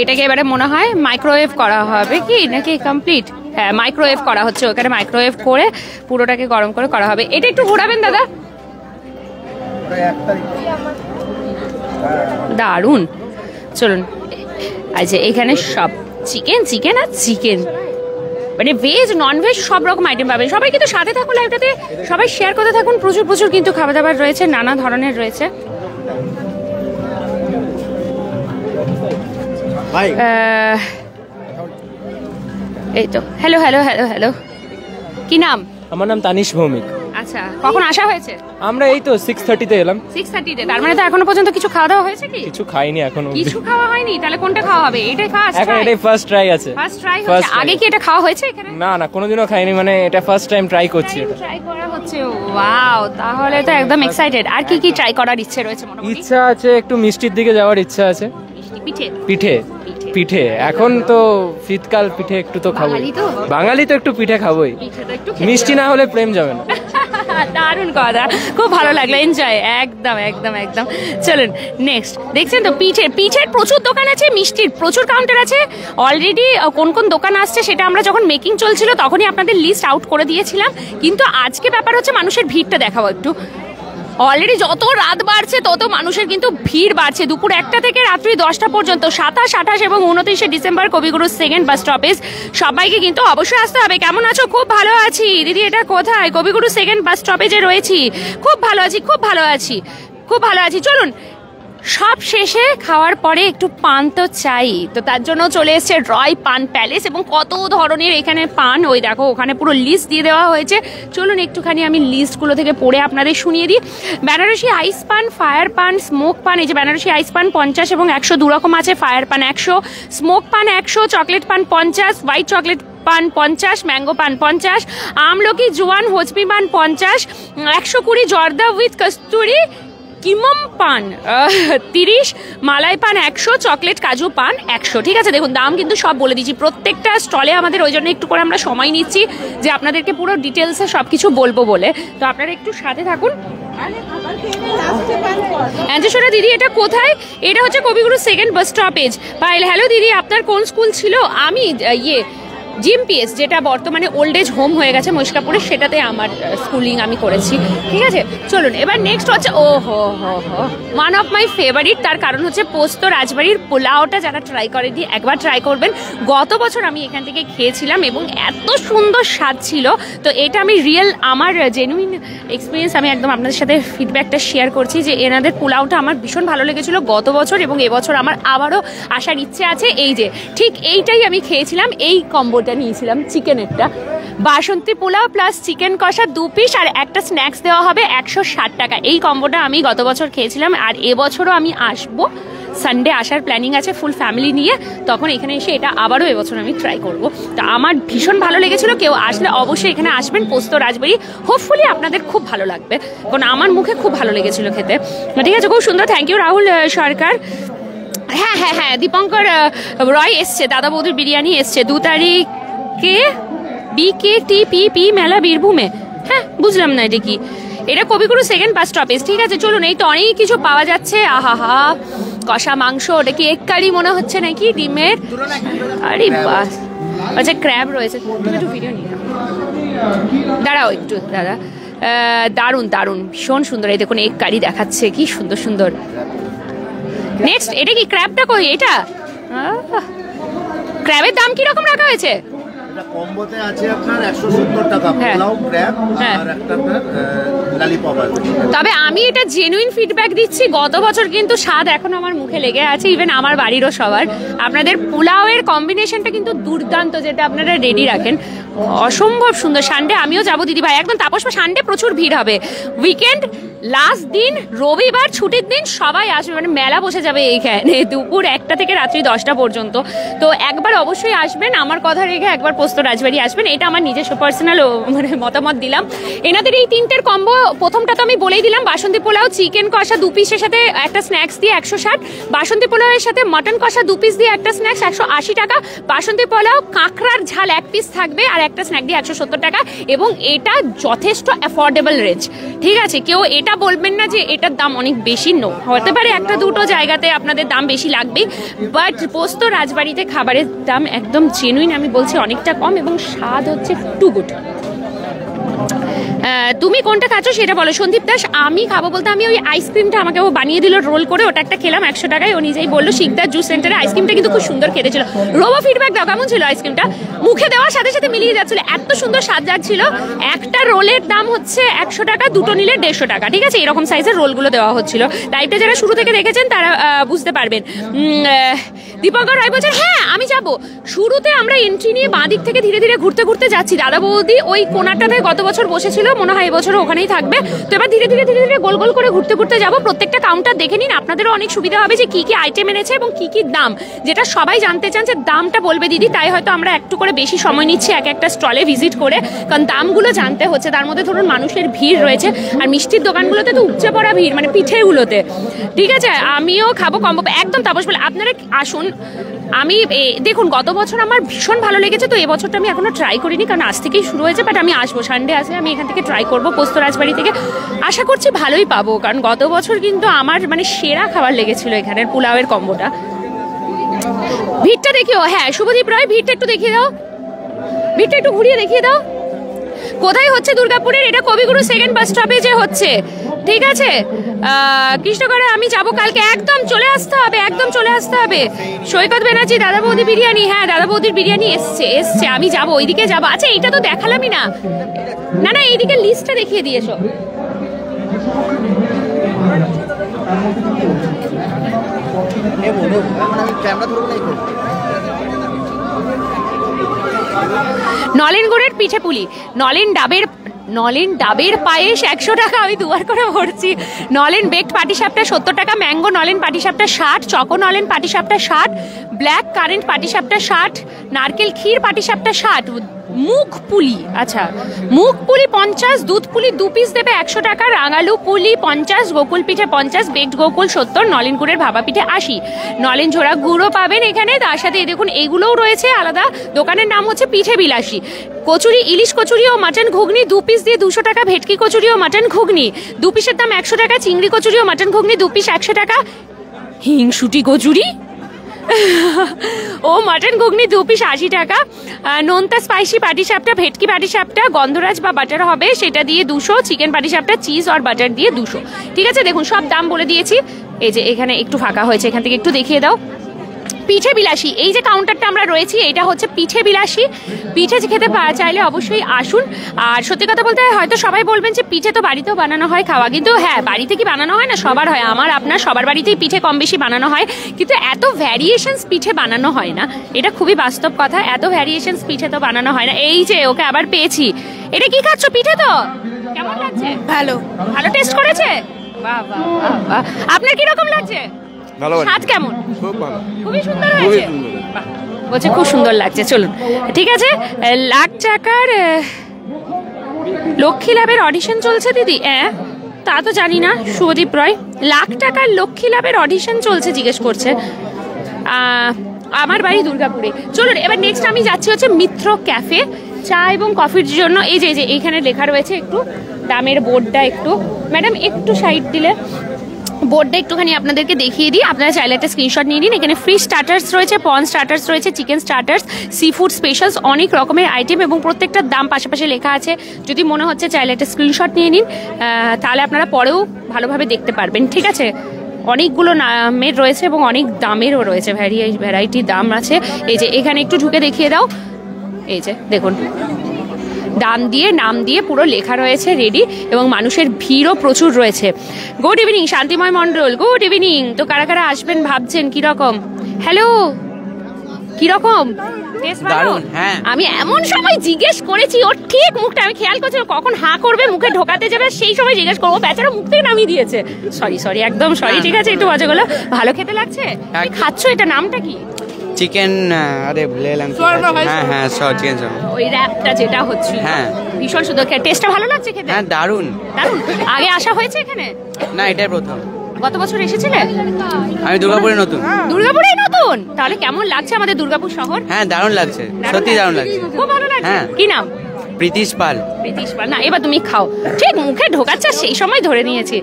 এটাকে এবারে মনে হয় মাইক্রোওয়েভ করা হবে কি নাকি কমপ্লিট? হ্যাঁ, মাইক্রোওয়েভ করা হচ্ছে, ওখানে মাইক্রোওয়েভ করে পুরোটাকে গরম করে করা হবে। এটা একটু ঘোরাবেন দাদা। দারুণ, চলুন। আচ্ছা, এখানে সব চিকেন চিকেন আর চিকেন, মানে ভেজ নন ভেজ সব রকম আইটেম পাবেন। সবাই কিন্তু সাথে থাকুন লাইভটাতে, সবাই শেয়ার করতে থাকুন। প্রচুর প্রচুর কিন্তু খাবার দাবার রয়েছে, নানা ধরনের রয়েছে। এই তো, হ্যালো হ্যালো হ্যালো হ্যালো, কি নাম? আমার নাম তানিশ ভৌমিক। আচ্ছা, কখন আসা হয়েছে? আমরা এই তো 6:30-তে এলাম। 6:30-তে, তার মানে তো এখনো পর্যন্ত কিছু খাওয়া দাওয়া হয়েছে কি? কিছু খাইনি এখনো। কিছু খাওয়া হয়নি? তাহলে কোনটা খাওয়া হবে? এটাই ফার্স্ট এখন ট্রাই? এটাই ফার্স্ট ট্রাই আছে। ফার্স্ট ট্রাই হচ্ছে। আগে কি এটা খাওয়া হয়েছে এখানে? না না, কোনোদিনও খাইনি, মানে এটা ফার্স্ট টাইম ট্রাই করছি। এটা ট্রাই করা হচ্ছে। ওয়াও, তাহলে তো একদম এক্সাইটেড। আর কি কি ট্রাই করার ইচ্ছে রয়েছে মোটামুটি? ইচ্ছা আছে একটু মিষ্টির দিকে যাওয়ার ইচ্ছা আছে। পিঠে পিঠে পিঠে এখন তো শীতকাল, পিঠে একটু তো খাবো। বাঙালি তো একটু পিঠে খাবোই, মিষ্টি না হলে প্রেম যাবে না। দারুণ কথা, খুব ভালো লাগলো, এনজয়। একদম একদম একদম। চলুন নেক্সট। দেখছেন তো পিঠের প্রচুর দোকান আছে, মিষ্টির প্রচুর কাউন্টার আছে। অলরেডি কোন কোন দোকান আসছে সেটা আমরা যখন মেকিং চলছিল তখনই আপনাদের লিস্ট আউট করে দিয়েছিলাম। কিন্তু আজকে ব্যাপার হচ্ছে মানুষের ভিড়টা দেখাবো একটু। অলরেডি যত রাত বাড়ছে তত মানুষের কিন্তু ভিড় বাড়ছে। দুপুর 1টা থেকে রাত্রি 10টা পর্যন্ত 27, 28 এবং 29শে ডিসেম্বর কবিগুরু সেকেন্ড বাস স্টপেজ। সবাইকে কিন্তু অবশ্যই আসতে হবে। কেমন আছো? খুব ভালো আছি দিদি। এটা কোথায়? কবিগুরু সেকেন্ড বাস স্টপেজে রয়েছি। খুব ভালো আছি, খুব ভালো আছি, খুব ভালো আছি। চলুন, সব শেষে খাওয়ার পরে একটু পান তো চাই, তো তার জন্য চলে এসছে রয় পান প্যালেস। এবং কত ধরনের এখানে পান, ওই দেখো ওখানে পুরো লিস্ট দিয়ে দেওয়া হয়েছে। চলুন একটুখানি আমি লিস্টগুলো থেকে পড়ে আপনাদের শুনিয়ে দিই। বেনারসি আইস পান, ফায়ার পান, স্মোক পান। এই যে বেনারসি আইস পান 50 এবং 100 দু রকম আছে। ফায়ার পান 100, স্মোক পান 100, চকলেট পান 50, হোয়াইট চকলেট পান 50, ম্যাঙ্গো পান 50, আমলকি জোয়ান হজমি পান 50, 120 জর্দা উইথ কস্তুরি কিমম পান 30, মালাই পান 100, চকলেট কাজু পান 100। ঠিক আছে, দেখুন দাম কিন্তু সব বলে দিচ্ছি প্রত্যেকটা স্টলে আমাদের, ওই জন্য একটু করে আমরা সময় নিচ্ছি যে আপনাদেরকে পুরো ডিটেলসে সব কিছু বলবো বলে। তো আপনারা একটু সাথে থাকুন। অ্যাঞ্জেসরা দিদি, এটা কোথায়? এটা হচ্ছে কবিগুরু সেকেন্ড বাস স্টপেজ। হ্যালো দিদি, আপনার কোন স্কুল ছিল? আমি জিএমপিএস, যেটা বর্তমানে ওল্ড এজ হোম হয়ে গেছে মহিষকাপুরে, সেটাতে আমার স্কুলিং আমি করেছি। ঠিক আছে, চলুন এবার নেক্সট হচ্ছে ও হো হো হো ওয়ান অফ মাই ফেভারিট। তার কারণ হচ্ছে পোস্ত রাজবাড়ির পোলাওটা যারা ট্রাই করেনি একবার ট্রাই করবেন। গত বছর আমি এখান থেকে খেয়েছিলাম এবং এত সুন্দর স্বাদ ছিল। তো এটা আমি রিয়েল, আমার জেনুইন এক্সপিরিয়েন্স, আমি একদম আপনাদের সাথে ফিডব্যাকটা শেয়ার করছি যে এনাদের পোলাওটা আমার ভীষণ ভালো লেগেছিল গত বছর, এবং এবছর আমার আবারও আসার ইচ্ছে আছে। এই যে ঠিক এইটাই আমি খেয়েছিলাম, এই কম্বোটা নিয়েছিলাম চিকেনেরটা। বাসন্তী পোলাও প্লাস চিকেন কষা 2 পিস আর একটা স্ন্যাক্স দেওয়া হবে 160 টাকা। এই কম্বোটা আমি গত বছর খেয়েছিলাম, আর এবছরও আমি আসবো। সানডে আসার প্ল্যানিং আছে ফুল ফ্যামিলি নিয়ে, তখন এখানে এসে এটা আবারও এবছর আমি ট্রাই করব। তো আমার ভীষণ ভালো লেগেছিল। কেউ আসলে অবশ্যই এখানে আসবেন, পোস্ত রাজবাড়ি। হোপফুলি আপনাদের খুব ভালো লাগবে, কারণ আমার মুখে খুব ভালো লেগেছিল খেতে। ঠিক আছে, খুব সুন্দর। থ্যাংক ইউ রাহুল সরকার। হ্যাঁ হ্যাঁ হ্যাঁ, দীপঙ্কর রয় এসছে, দাদা বৌদির বিরিয়ানি এসছে 2 তারিখে BKTPP মেলা বীরভূমে। হ্যাঁ, বুঝলাম না এটা কি। এটা কবিগুরু সেকেন্ড বাস স্টপেজ। ঠিক আছে, চলুন। এই তো অনেক কিছু পাওয়া যাচ্ছে। আহা, কষা মাংস, ওটা কি এগ কারি মনে হচ্ছে নাকি ডিমের? আরে বাস, আচ্ছা ক্র্যাব রয়েছে। তুমি একটু ভিডিও নিয়ে দাঁড়াও একটু দাদা। দারুণ দারুণ, ভীষণ সুন্দর। এই দেখুন এগ কারি দেখাচ্ছে, কি সুন্দর সুন্দর। নেক্সট, এটা কি ক্র্যাবটা কই? এটা ক্র্যাবের দাম কি রকম রাখা হয়েছে? এটা কম্বোতে আছে আপনার 170 টাকা পোলাও, ক্র্যাব আর একটা আপনার ললিপপ আছে। তবে আমি এটা জেনুইন ফিডব্যাক দিচ্ছি, গত বছর কিন্তু স্বাদ এখন আমার মুখে লেগে আছে, ইভেন আমার বাড়িরও সবার। আপনাদের পোলাওয়ের কম্বিনেশনটা কিন্তু দুর্দান্ত, যেটা আপনারা রেডি রাখেন, অসম্ভব সুন্দর। সানডে আমিও যাবো দিদি ভাই, একদম তাপস। সানডে প্রচুর ভিড় হবে, উইকেন্ড লাস্ট দিন রবিবার ছুটির দিন সবাই আসবে, মানে মেলা বসে যাবে এইখানে দুপুর 1টা থেকে রাত্রি 10টা পর্যন্ত। তো একবার অবশ্যই আসবেন, আমার কথা রেখে একবার পোস্ত রাজবাড়ি আসবেন, এটা আমার নিজস্ব পার্সোনাল মানে মতামত দিলাম। এনাদের এই 3টের কম্বো, প্রথমটা তো আমি বলেই দিলাম, বাসন্তী পোলাও চিকেন কষা 2 পিসের সাথে একটা স্ন্যাক্স দিয়ে 160, বাসন্তী পোলাওয়ের সাথে মটন কষা 2 পিস দিয়ে একটা স্ন্যাক্স 180 টাকা, বাসন্তী পোলাও কাঁকড়ার ঝাল 1 পিস থাকবে আর একটা স্ন্যাক দিয়ে 170 টাকা, এবং এটা যথেষ্ট অ্যাফোর্ডেবল রেঞ্জ। ঠিক আছে, কেউ এটা বলবেন না যে এটার দাম অনেক বেশি, নো, হতে পারে একটা দুটো জায়গাতে আপনাদের দাম বেশি লাগবে, বাট পোস্ত রাজবাড়িতে খাবারের দাম একদম জেনুইন, আমি বলছি অনেকটা কম, এবং স্বাদ হচ্ছে টু গুড। তুমি কোনটা খাচ্ছ সেটা বলো। সন্দীপ দাস, আমি খাবো বলতে আমি ওই আইসক্রিমটা আমাকে ও বানিয়ে দিল রোল করে, ওটা একটা খেলাম 100 টাকায়, ও নিজেই বললো শিকদার জুস সেন্টারে আইসক্রিমটা কিন্তু খুব সুন্দর খেতে ছিল। রোবো ফিডব্যাক দাও, কেমন ছিল আইসক্রিমটা? মুখে দেওয়ার সাথে সাথে মিলিয়ে যাচ্ছিল, এত সুন্দর স্বাদ যাচ্ছিল। একটা রোলের দাম হচ্ছে 100 টাকা, দুটো নিলে 150 টাকা। ঠিক আছে, এরকম সাইজের রোলগুলো দেওয়া হচ্ছিল। লাইভটা যারা শুরু থেকে দেখেছেন তারা বুঝতে পারবেন। দীপঙ্কর রায় বলছেন হ্যাঁ আমি যাব। শুরুতে আমরা এন্ট্রি নিয়ে বাঁ দিক থেকে ধীরে ধীরে ঘুরতে ঘুরতে যাচ্ছি। দাদা বৌদি ওই কোনাটাতে গত বছর বসেছিল, মনে হয় এবছর ওখানেই থাকবে। তো এবার ধীরে ধীরে ধীরে ধীরে গোল গোল করে ঘুরতে ঘুরতে যাবো। প্রত্যেকটা কাউন্টার দেখে নিন, আপনাদেরও অনেক সুবিধা হবে যে কি কি আইটেম এনেছে এবং কি কি দাম, যেটা সবাই জানতে চান যে দামটা বলবে দিদি, তাই হয়তো আমরা একটু করে বেশি সময় নিচ্ছি এক একটা স্টলে ভিজিট করে, কারণ দামগুলো জানতে হচ্ছে। তার মধ্যে ধরুন মানুষের ভিড় রয়েছে, আর মিষ্টির দোকানগুলোতে তো উপচে পড়া ভিড়, মানে পিঠেগুলোতে। ঠিক আছে, আমিও খাবো কম্বো, একদম তাপস বলে আপনারা আসুন। আমি দেখুন গত বছর আমার ভীষণ ভালো লেগেছে, তো এবছরটা আমি এখনো ট্রাই করিনি, কারণ আজ থেকেই শুরু হয়েছে, বাট আমি আসবো, সানডে আছে, আমি এখান থেকে ট্রাই করবো পোস্ত রাজবাড়ি থেকে। আশা করছি ভালোই পাবো, কারণ গত বছর কিন্তু আমার মানে সেরা খাবার লেগেছিল এখানের পোলাওয়ের কম্বোটা। ভিড়টা দেখিও, হ্যাঁ শুভদীপ রায় ভিড়টা একটু দেখিয়ে দাও, ভিড়টা একটু ঘুরিয়ে দেখিয়ে দাও। কোথায় হচ্ছে? দুর্গাপুরের, এটা কবিগুরু সেকেন্ড বাস স্টপেজে হচ্ছে। ঠিক আছে, কৃষ্ণগড়ে আমি যাব কালকে, একদম চলে আসতে হবে, একদম চলে আসতে হবে। সৈকত ব্যানার্জি, দাদা বৌদি বিরিয়ানি, হ্যাঁ দাদা বৌদির বিরিয়ানি এসছে, আমি যাব, ওইদিকে যাবো। আচ্ছা এটা তো দেখালামই না, না না এইদিকে লিস্টটা দেখিয়ে দিয়েছো। নলেন গুড়ের পিঠে পুলি, নলেন ডাবের পায়েস 100 টাকা, আমি দুবার করে ভরছি। নলেন বেকড পাটিসাপটা 70 টাকা, ম্যাঙ্গো নলেন পাটিসাপটা 60, চকো নলেন পাটিসাপটা 60, ব্ল্যাক কারেন্ট পাটিসাপটা 60, নারকেল ক্ষীর পাটিসাপটা 60, মুখ পুলি, আচ্ছা মুখ পুলি 50, দুধ পুলি 2 পিস দেবে 100 টাকা, রাঙালু পুলি 50, গোকুল পিঠে 50, বেকড গোকুল 70, নলেন গুড়ের ভাপা পিঠে 80, নলেন ঝোড়া গুঁড়ো পাবেন এখানে। তার সাথে দেখুন এগুলোও রয়েছে আলাদা, দোকানের নাম হচ্ছে পিঠে বিলাসী। কচুরি, ইলিশ কচুরি ও মাটন ঘুগনি 2 পিস দিয়ে 200 টাকা, ভেটকি কচুরি ও মাটন ঘুগনি 2 পিসের দাম 100 টাকা, চিংড়ি কচুরি ও মাটন ঘুগনি 2 পিস 100 টাকা, হিংসুটি কচুরি ও মাটন ঘুগনি 2 পিস 80 টাকা, নোনতা স্পাইসি পাটিসাপটা, ভেটকি পাটিসাপটা গন্ধরাজ বা বাটার হবে সেটা দিয়ে 200, চিকেন পাটিসাপটা চিজ আর বাটার দিয়ে 200। ঠিক আছে, দেখুন সব দাম বলে দিয়েছি। এই যে এখানে একটু ফাঁকা হয়েছে, এখান থেকে একটু দেখিয়ে দাও। পিঠে বিলাসী, এই যে কাউন্টারটা আমরা রয়েছি এটা হচ্ছে পিঠে বিলাসী। পিঠে খেতে চাইলে অবশ্যই আসুন। আর সত্যি কথা বলতে হয়তো সবাই বলবেন যে পিঠে তো বাড়িতেও বানানো হয় খাওয়া, কিন্তু হ্যাঁ বাড়িতে কি বানানো হয় না? সবার হয়, আমার আপনার সবার বাড়িতেই পিঠে কম বেশি বানানো হয়, কিন্তু এত ভ্যারিয়েশনস পিঠে বানানো হয় না, এটা খুবই বাস্তব কথা। এত ভ্যারিয়েশনস পিঠে তো বানানো হয় না। এই যে ওকে আবার পেয়েছি, এটা কি খাচ্ছ? পিঠে তো কেমন লাগছে? ভালো, ভালো টেস্ট করেছে, বাহ বাহ বাহ। আপনার কি রকম লাগছে? ভালো, স্বাদ কেমন? খুব ভালো, খুবই সুন্দর হয়েছে, বলছে খুব সুন্দর লাগছে। চলুন ঠিক আছে, 1 লাখ টাকার লক্ষ্মী লাভের অডিশন চলছে দিদি। তা তো জানি না শুভদীপ রয়, 1 লাখ টাকার লক্ষ্মী লাভের অডিশন চলছে জিজ্ঞেস করছে। আমার বাড়ি দুর্গাপুরে। চলুন এবার নেক্সট আমি যাচ্ছি হচ্ছে মিত্র ক্যাফে, চা এবং কফির জন্য। এই যে এইখানে লেখা রয়েছে, একটু দামের বোর্ডটা একটু ম্যাডাম একটু সাইড দিলে, বোর্ডটা একটুখানি আপনাদেরকে দেখিয়ে দিই, আপনারা চাইলে একটা স্ক্রিনশট নিয়ে নিন। এখানে ফিশ স্টার্টার্স রয়েছে, পন স্টার্টার্স রয়েছে, chicken starters, sea food specials, অনেক রকমের আইটেম এবং প্রত্যেকটার দাম পাশাপাশি লেখা আছে। যদি মনে হচ্ছে চাইলে একটা স্ক্রিনশট নিয়ে নিন, তাহলে আপনারা পরেও ভালোভাবে দেখতে পারবেন। ঠিক আছে, অনেকগুলো নামের রয়েছে এবং অনেক দামেরও রয়েছে, ভ্যারাইটি দাম আছে। এই যে এখানে একটু ঢুকে দেখিয়ে দাও, এই যে দেখুন নাম দিয়ে পুরো লেখা রয়েছে রেডি, এবং মানুষের ভিড়ও প্রচুর রয়েছে। গুড ইভিনিং শান্তিময় মণ্ডল, গুড ইভিনিং। তো কারা কারা আসবেন ভাবছেন কিরকম? হ্যালো কিরকম টেস্ট ভালো? দারুণ, হ্যাঁ। আমি এমন সময় জিজ্ঞেস করেছি, ওর ঠিক মুখটা আমি খেয়াল করছিলাম কখন হাঁ করবে, মুখে ঢোকাতে যাবে, সেই সময় জিজ্ঞেস করবো, বেচারা মুখ থেকে নামিয়ে দিয়েছে। সরি একদম সরি। ঠিক আছে, একটু মজা করলো। ভালো খেতে লাগছে? কি খাচ্ছ? এটা নামটা কি? চিকেন, আরে ভুলে এলাম। হ্যাঁ চিকেন ওই র্যাপটা যেটা হচ্ছে, হ্যাঁ ভীষণ সুন্দর। টেস্টটা ভালো লাগছে খেতে? হ্যাঁ দারুণ। আগে আসা হয়েছে এখানে? না, এটাই প্রথম। গত বছর এসেছিলে? আমি দুর্গাপুরে নতুন। দুর্গাপুরে নতুন? তাহলে কেমন লাগছে আমাদের দুর্গাপুর শহর? হ্যাঁ দারুণ লাগছে, সত্যি দারুণ লাগছে, খুব ভালো লাগছে। হ্যাঁ। কি নাম? প্রীতিশ পাল। প্রীতিশ পাল। না, এবার তুমি খাও। ঠিক মুখে ঢোকাচ্ছে, সেই সময় ধরে নিয়েছি।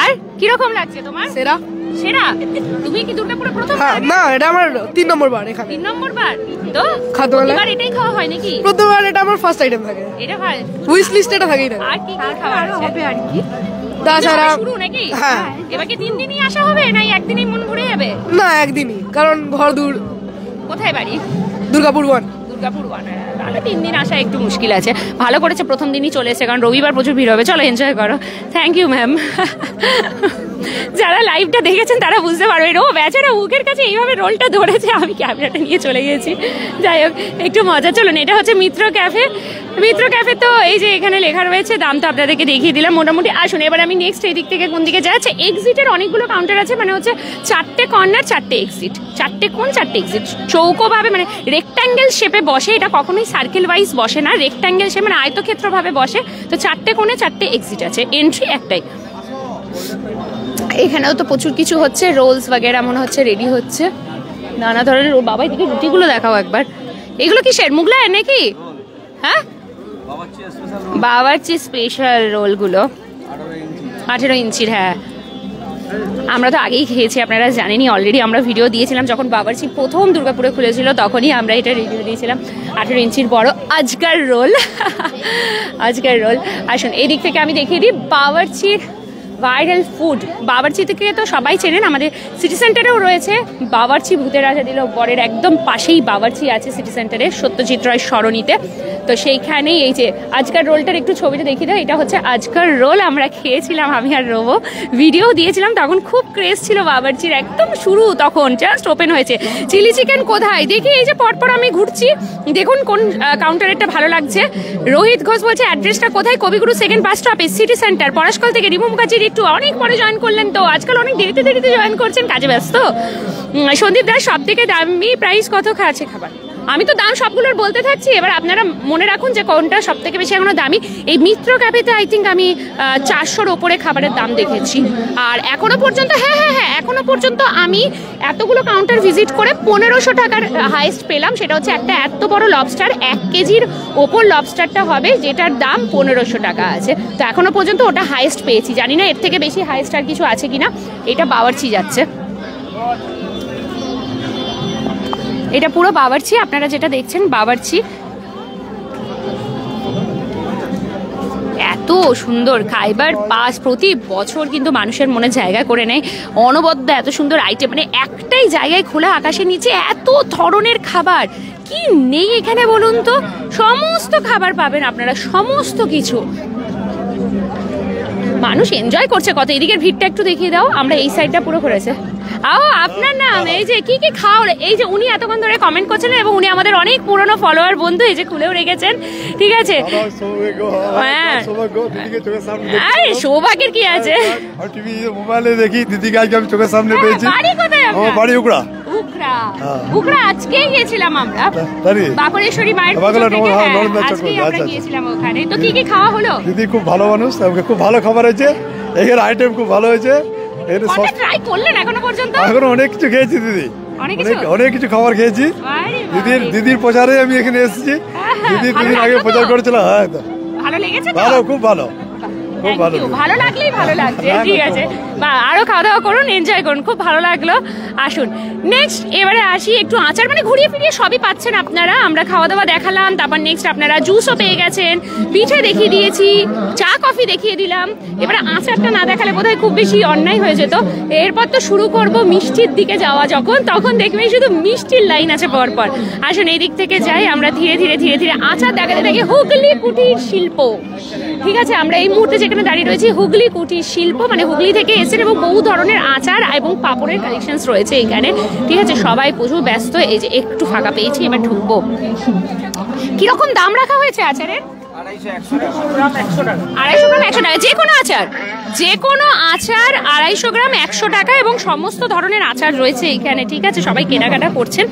আর কিরকম লাগছে তোমার? সেরা। সেরা? তুমি কি দুর্গাপুরে প্রথম? না, এটা আমার 3 নম্বর বার এখানে। 3 নম্বর বার? তো প্রতিবার এটাই খাওয়া হয় নাকি? প্রতিবার এটা আমার ফার্স্ট আইটেম থাকে। এটা ভাই উইশ লিস্টে এটা থাকেই না। আর কি খাওয়া হবে? আর কি তাছাড়া শুরু নাকি? হ্যাঁ। এবার কি 3 দিনই আসা হবে না একদিনই মন ভরে যাবে? না, একদিনই, কারণ ঘর দূর। কোথায় বাড়ি? দুর্গাপুর 1। দুর্গাপুর 1। তাহলে 3 দিন আসা একটু মুশকিল আছে। ভালো করেছে প্রথম দিনই চলে এসে, কারণ রবিবার প্রচুর ভিড় হবে। চলো এনজয় করো। Thank you ma'am. যারা লাইভটা দেখেছেন তারা বুঝতে পারবেন, ও বেচারা মুখের কাছে এইভাবে রোলটা ধরেছে, আমি ক্যামেরাটা নিয়ে চলে গেছি। যাই হোক, একটু মজা। চলুন, এটা হচ্ছে মিত্র ক্যাফে। মিত্র ক্যাফে তো এই যে এখানে লেখা রয়েছে, দাম তো আপনাদেরকে দেখিয়ে দিলাম মোটামুটি। আসুন এবার আমি নেক্সট এই দিক থেকে কোন দিকে যাচ্ছে। এক্সিটের অনেকগুলো কাউন্টার আছে, মানে হচ্ছে 4টে কর্নার 4টে এক্সিট, 4টে কোণ 4টে এক্সিট, চৌকোভাবে মানে রেক্ট্যাঙ্গেল শেপে বসে। এটা কখনোই সার্কেল ওয়াইজ বসে না, রেক্ট্যাঙ্গেল শেপ মানে আয়তক্ষেত্রভাবে বসে। তো 4টে কোণে 4টে এক্সিট আছে, এন্ট্রি একটাই। এখানেও তো প্রচুর কিছু হচ্ছে, রোলস বাগেরা মনে হচ্ছে রেডি হচ্ছে, নানা ধরনের। ও বাবা, এদিকে রুটিগুলো দেখাও একবার। এগুলো কিসের? মুগলাই নাকি? হ্যাঁ, বাবারচি স্পেশাল রোলগুলো 18 ইঞ্চির। হ্যাঁ, আমরা তো আগেই খেয়েছি, আপনারা জানেনই অলরেডি। আমরা ভিডিও দিয়েছিলাম যখন বাবারচি প্রথম দুর্গাপুরে খুলেছিল, তখনই আমরা এটা রিভিউ দিয়েছিলাম। 18 ইঞ্চির বড় আজকার রোল। আজকার রোল। আসুন এই দিক থেকে আমি দেখিয়ে দিই বাবারচির ভাইরাল ফুড। বাবারচি থেকে তো সবাই চেনেন, আমাদের সিটি সেন্টারেও রয়েছে বাবারচি। ভূতের রাজা দিল বরের একদম পাশেই বাবারচি আছে সিটি সেন্টারে, সত্যজিৎ রায় সরণিতে। তো সেইখানেই এই যে আজকার রোলটার একটু ছবিটা দেখিয়ে দাও। এটা হচ্ছে আজকার রোল, আমরা খেয়েছিলাম, আমি আর রোবো ভিডিও দিয়েছিলাম তখন। খুব ক্রেজ ছিল বাবারচির, একদম শুরু তখন, জাস্ট ওপেন হয়েছে। চিলি চিকেন কোথায় দেখি, এই যে পরপর আমি ঘুরছি, দেখুন কোন কাউন্টারেরটা ভালো লাগছে। রোহিত ঘোষ বলছে অ্যাড্রেসটা কোথায়? কবিগুরু সেকেন্ড বাস স্টপে, সিটি সেন্টার, পলাশকল থেকে। রিমু মুখার্জির একটু অনেক পরে জয়েন করলেন, তো আজকাল অনেক দেরিতে জয়েন করছেন, কাজে ব্যস্ত। সন্দীপ দাস, সব থেকে দামি প্রাইস কত খাচ্ছে খাবার? আমি তো দাম সবগুলোর বলতে থাকছি, এবার আপনারা মনে রাখুন যে কোনটা সব থেকে বেশি এখনো দামি। এই মিত্র ক্যাফেতে আই থিঙ্ক আমি 400-র ওপরে খাবারের দাম দেখেছি। আর এখনো পর্যন্ত হ্যাঁ এখনো পর্যন্ত আমি এতগুলো কাউন্টার ভিজিট করে 1500 টাকার হাইস্ট পেলাম। সেটা হচ্ছে একটা এত বড় লবস্টার, 1 কেজির ওপর লবস্টারটা হবে, যেটার দাম 1500 টাকা আছে। তো এখনো পর্যন্ত ওটা হাইস্ট পেয়েছি, জানি না এর থেকে বেশি হাইস্ট আর কিছু আছে কিনা। এটা বাবারচি যাচ্ছে, এটা পুরো বাবারচি। আপনারা যেটা দেখছেন বাবারচি, এত সুন্দর খাইবার পাস প্রতি বছর কিন্তু মানুষের মনে জায়গা করে নেয়। অনবদ্য এত সুন্দর আইটেম, মানে একটাই জায়গায় খোলা আকাশের নিচে এত ধরনের খাবার, কি নেই এখানে বলুন তো? সমস্ত খাবার পাবেন আপনারা, সমস্ত কিছু। মানুষ এনজয় করছে কত। এদিকের ভিড়টা একটু দেখিয়ে দাও, আমরা এই সাইডটা পুরো করেছে। আপনার নাম? এই যে কি কি খাও, এই যে উনি এতক্ষণ ধরে কমেন্ট করছেন এবং উনি আমাদের অনেক পুরনো ফলোয়ার বন্ধু, এই যে খুলেও রেখেছেন। ঠিক আছে, সৌভাগ্যের কি আছে, মোবাইলে দেখি দিদিকে আজকে আমি চোখের সামনে পেয়েছি। বাড়ি কোথায়? আমার বাড়ি উকড়া। উকড়া আজকেই গিয়েছিলাম আমরা, বাকরেশ্বরী মায়ের আজকেই আমরা গিয়েছিলাম ওখানে। তো কি কি খাওয়া হলো? দিদি খুব ভালো মানুষ, খুব ভালো খাবার হয়েছে, এখানে আইটেম খুব ভালো হয়েছে। ট্রাই করলেন এখনো পর্যন্ত? এখনো অনেক কিছু খেয়েছি দিদি, অনেক কিছু খাবার খেয়েছি। দিদির প্রচারে আমি এখানে এসেছি। দিদি 2 দিন আগে প্রচার করেছিল। হ্যাঁ, ভালো লেগেছে? ভালো, খুব ভালো, খুব ভালো। ভালো লাগলেই ভালো লাগছে। ঠিক আছে, বা আরো খাওয়া দাওয়া করুন, এনজয় করুন, খুব ভালো লাগলো। আসুন নেক্সট এবারে আসি, একটু আচার মানে ঘুরিয়ে ফিরিয়ে সবই পাচ্ছেন আপনারা। আমরা খাওয়া দাওয়া দেখালাম, তারপর নেক্সট আপনারা জুসও পেয়ে গেছেন, পিঠে দেখিয়ে দিয়েছি, চা কফি দেখিয়ে দিলাম। এবারে আচারটা না দেখালে বোধহয় খুব বেশি অন্যায় হয়ে যেত। এরপর তো শুরু করব মিষ্টির দিকে যাওয়া, যখন তখন দেখবেন শুধু মিষ্টির লাইন আছে পরপর। আসুন এই দিক থেকে যাই আমরা ধীরে ধীরে আচার দেখাতে থাকি। হুগলি কুটির শিল্প, ঠিক আছে, আমরা এই মুহূর্তে যেখানে দাঁড়িয়ে রয়েছি হুগলি কুটির শিল্প, মানে হুগলি থেকে এসেছেন এবং বহু ধরনের আচার এবং পাপড়ের কালেকশনস রয়েছে এখানে। ঠিক আছে, সবাই প্রচুর ব্যস্ত। এই যে একটু ফাঁকা পেয়েছি, এবার ঢুকবো। কিরকম দাম রাখা হয়েছে আচারের? 250 গ্রাম 100 টাকা। যে কোনো আচার, যে কোনো আচার 250 গ্রাম 100 টাকা এবং সমস্ত ধরনের আচার রয়েছে এখানে। ঠিক আছে, সবাই কেনাকাটা করছেন।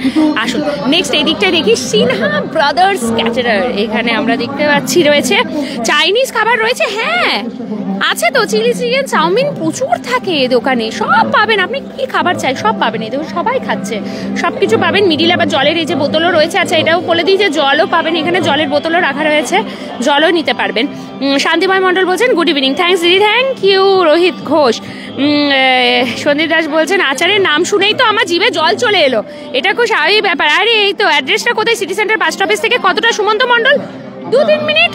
আসুন নেক্সট এই দিকটায় দেখি, সিনহা ব্রাদার্স ক্যাটারার। এখানে আমরা দেখতে পাচ্ছি রয়েছে চাইনিজ খাবার রয়েছে। হ্যাঁ আছে তো, চিলি চিকেন, চাউমিন প্রচুর থাকে দোকানে, সব পাবেন। আপনি কি খাবার চাই সব পাবেন, এই দেখুন সবাই খাচ্ছে, সব কিছু পাবেন। মিডিল আবার জলের এই যে বোতলও রয়েছে। আচ্ছা এটাও বলে দিই যে জলও পাবেন এখানে, জলের বোতলও রাখা রয়েছে, জলও নিতে পারবেন। শান্তিময় মণ্ডল বলছেন গুড ইভিনিং, থ্যাংকস দিদি, থ্যাংক ইউ। রোহিত ঘোষ, সন্দীপ দাস বলছেন আচারের নাম শুনেই তো আমার জিভে জল চলে এলো, এটা খুব স্বাভাবিক ব্যাপার। আরে এই তো অ্যাড্রেসটা কোথায়? সিটি সেন্টার বাস স্টপেজ থেকে কতটা সুমন্ত মণ্ডল? 2-3 মিনিট।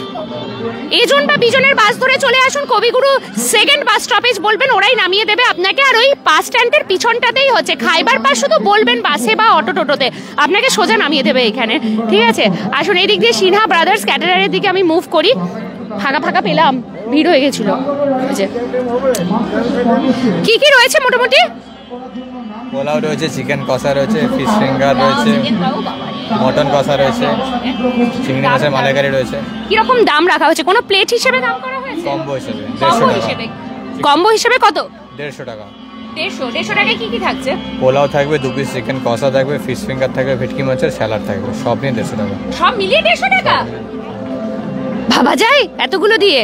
এজন বা বিজনের বাস ধরে চলে আসুন কবিগুরু সেকেন্ড বাস স্টপেজ বলবেন, ওরাই নামিয়ে দেবে আপনাকে। আর ওই বাস স্ট্যান্ডের পিছনটাতেই হচ্ছে খাইবার পাস, শুধু বলবেন বাসে বা অটো টোটোতে, আপনাকে সোজা নামিয়ে দেবে এখানে। ঠিক আছে, আসুন এই দিক দিয়ে সিনহা ব্রাদার্স ক্যাটারারের দিকে আমি মুভ করি। ফাঁকা ফাঁকা পেলাম, ভিড় হয়ে গেছিল। কি কি রয়েছে মোটামুটি? পোলাও রয়েছে, চিকেন কষা রয়েছে, ফিশ ফিঙ্গার রয়েছে, মটন কষা রয়েছে, চিংড়ি মাছের মালাইকারি রয়েছে। কিরকম দাম রাখা হয়েছে? কোনো প্লেট হিসেবে দাম করা হয়েছে? কম্বো হিসেবে কম্বো হিসেবে কত? 150 টাকা। 150 টাকায় কি কি থাকছে? পোলাও থাকবে, 2 পিস চিকেন কষা থাকবে, ফিশ ফিঙ্গার থাকবে, ভেটকি মাছের স্যালাড থাকবে, সব নিয়ে 150 টাকা। সব মিলিয়ে 150 টাকা ভাবা যায় এতগুলো দিয়ে?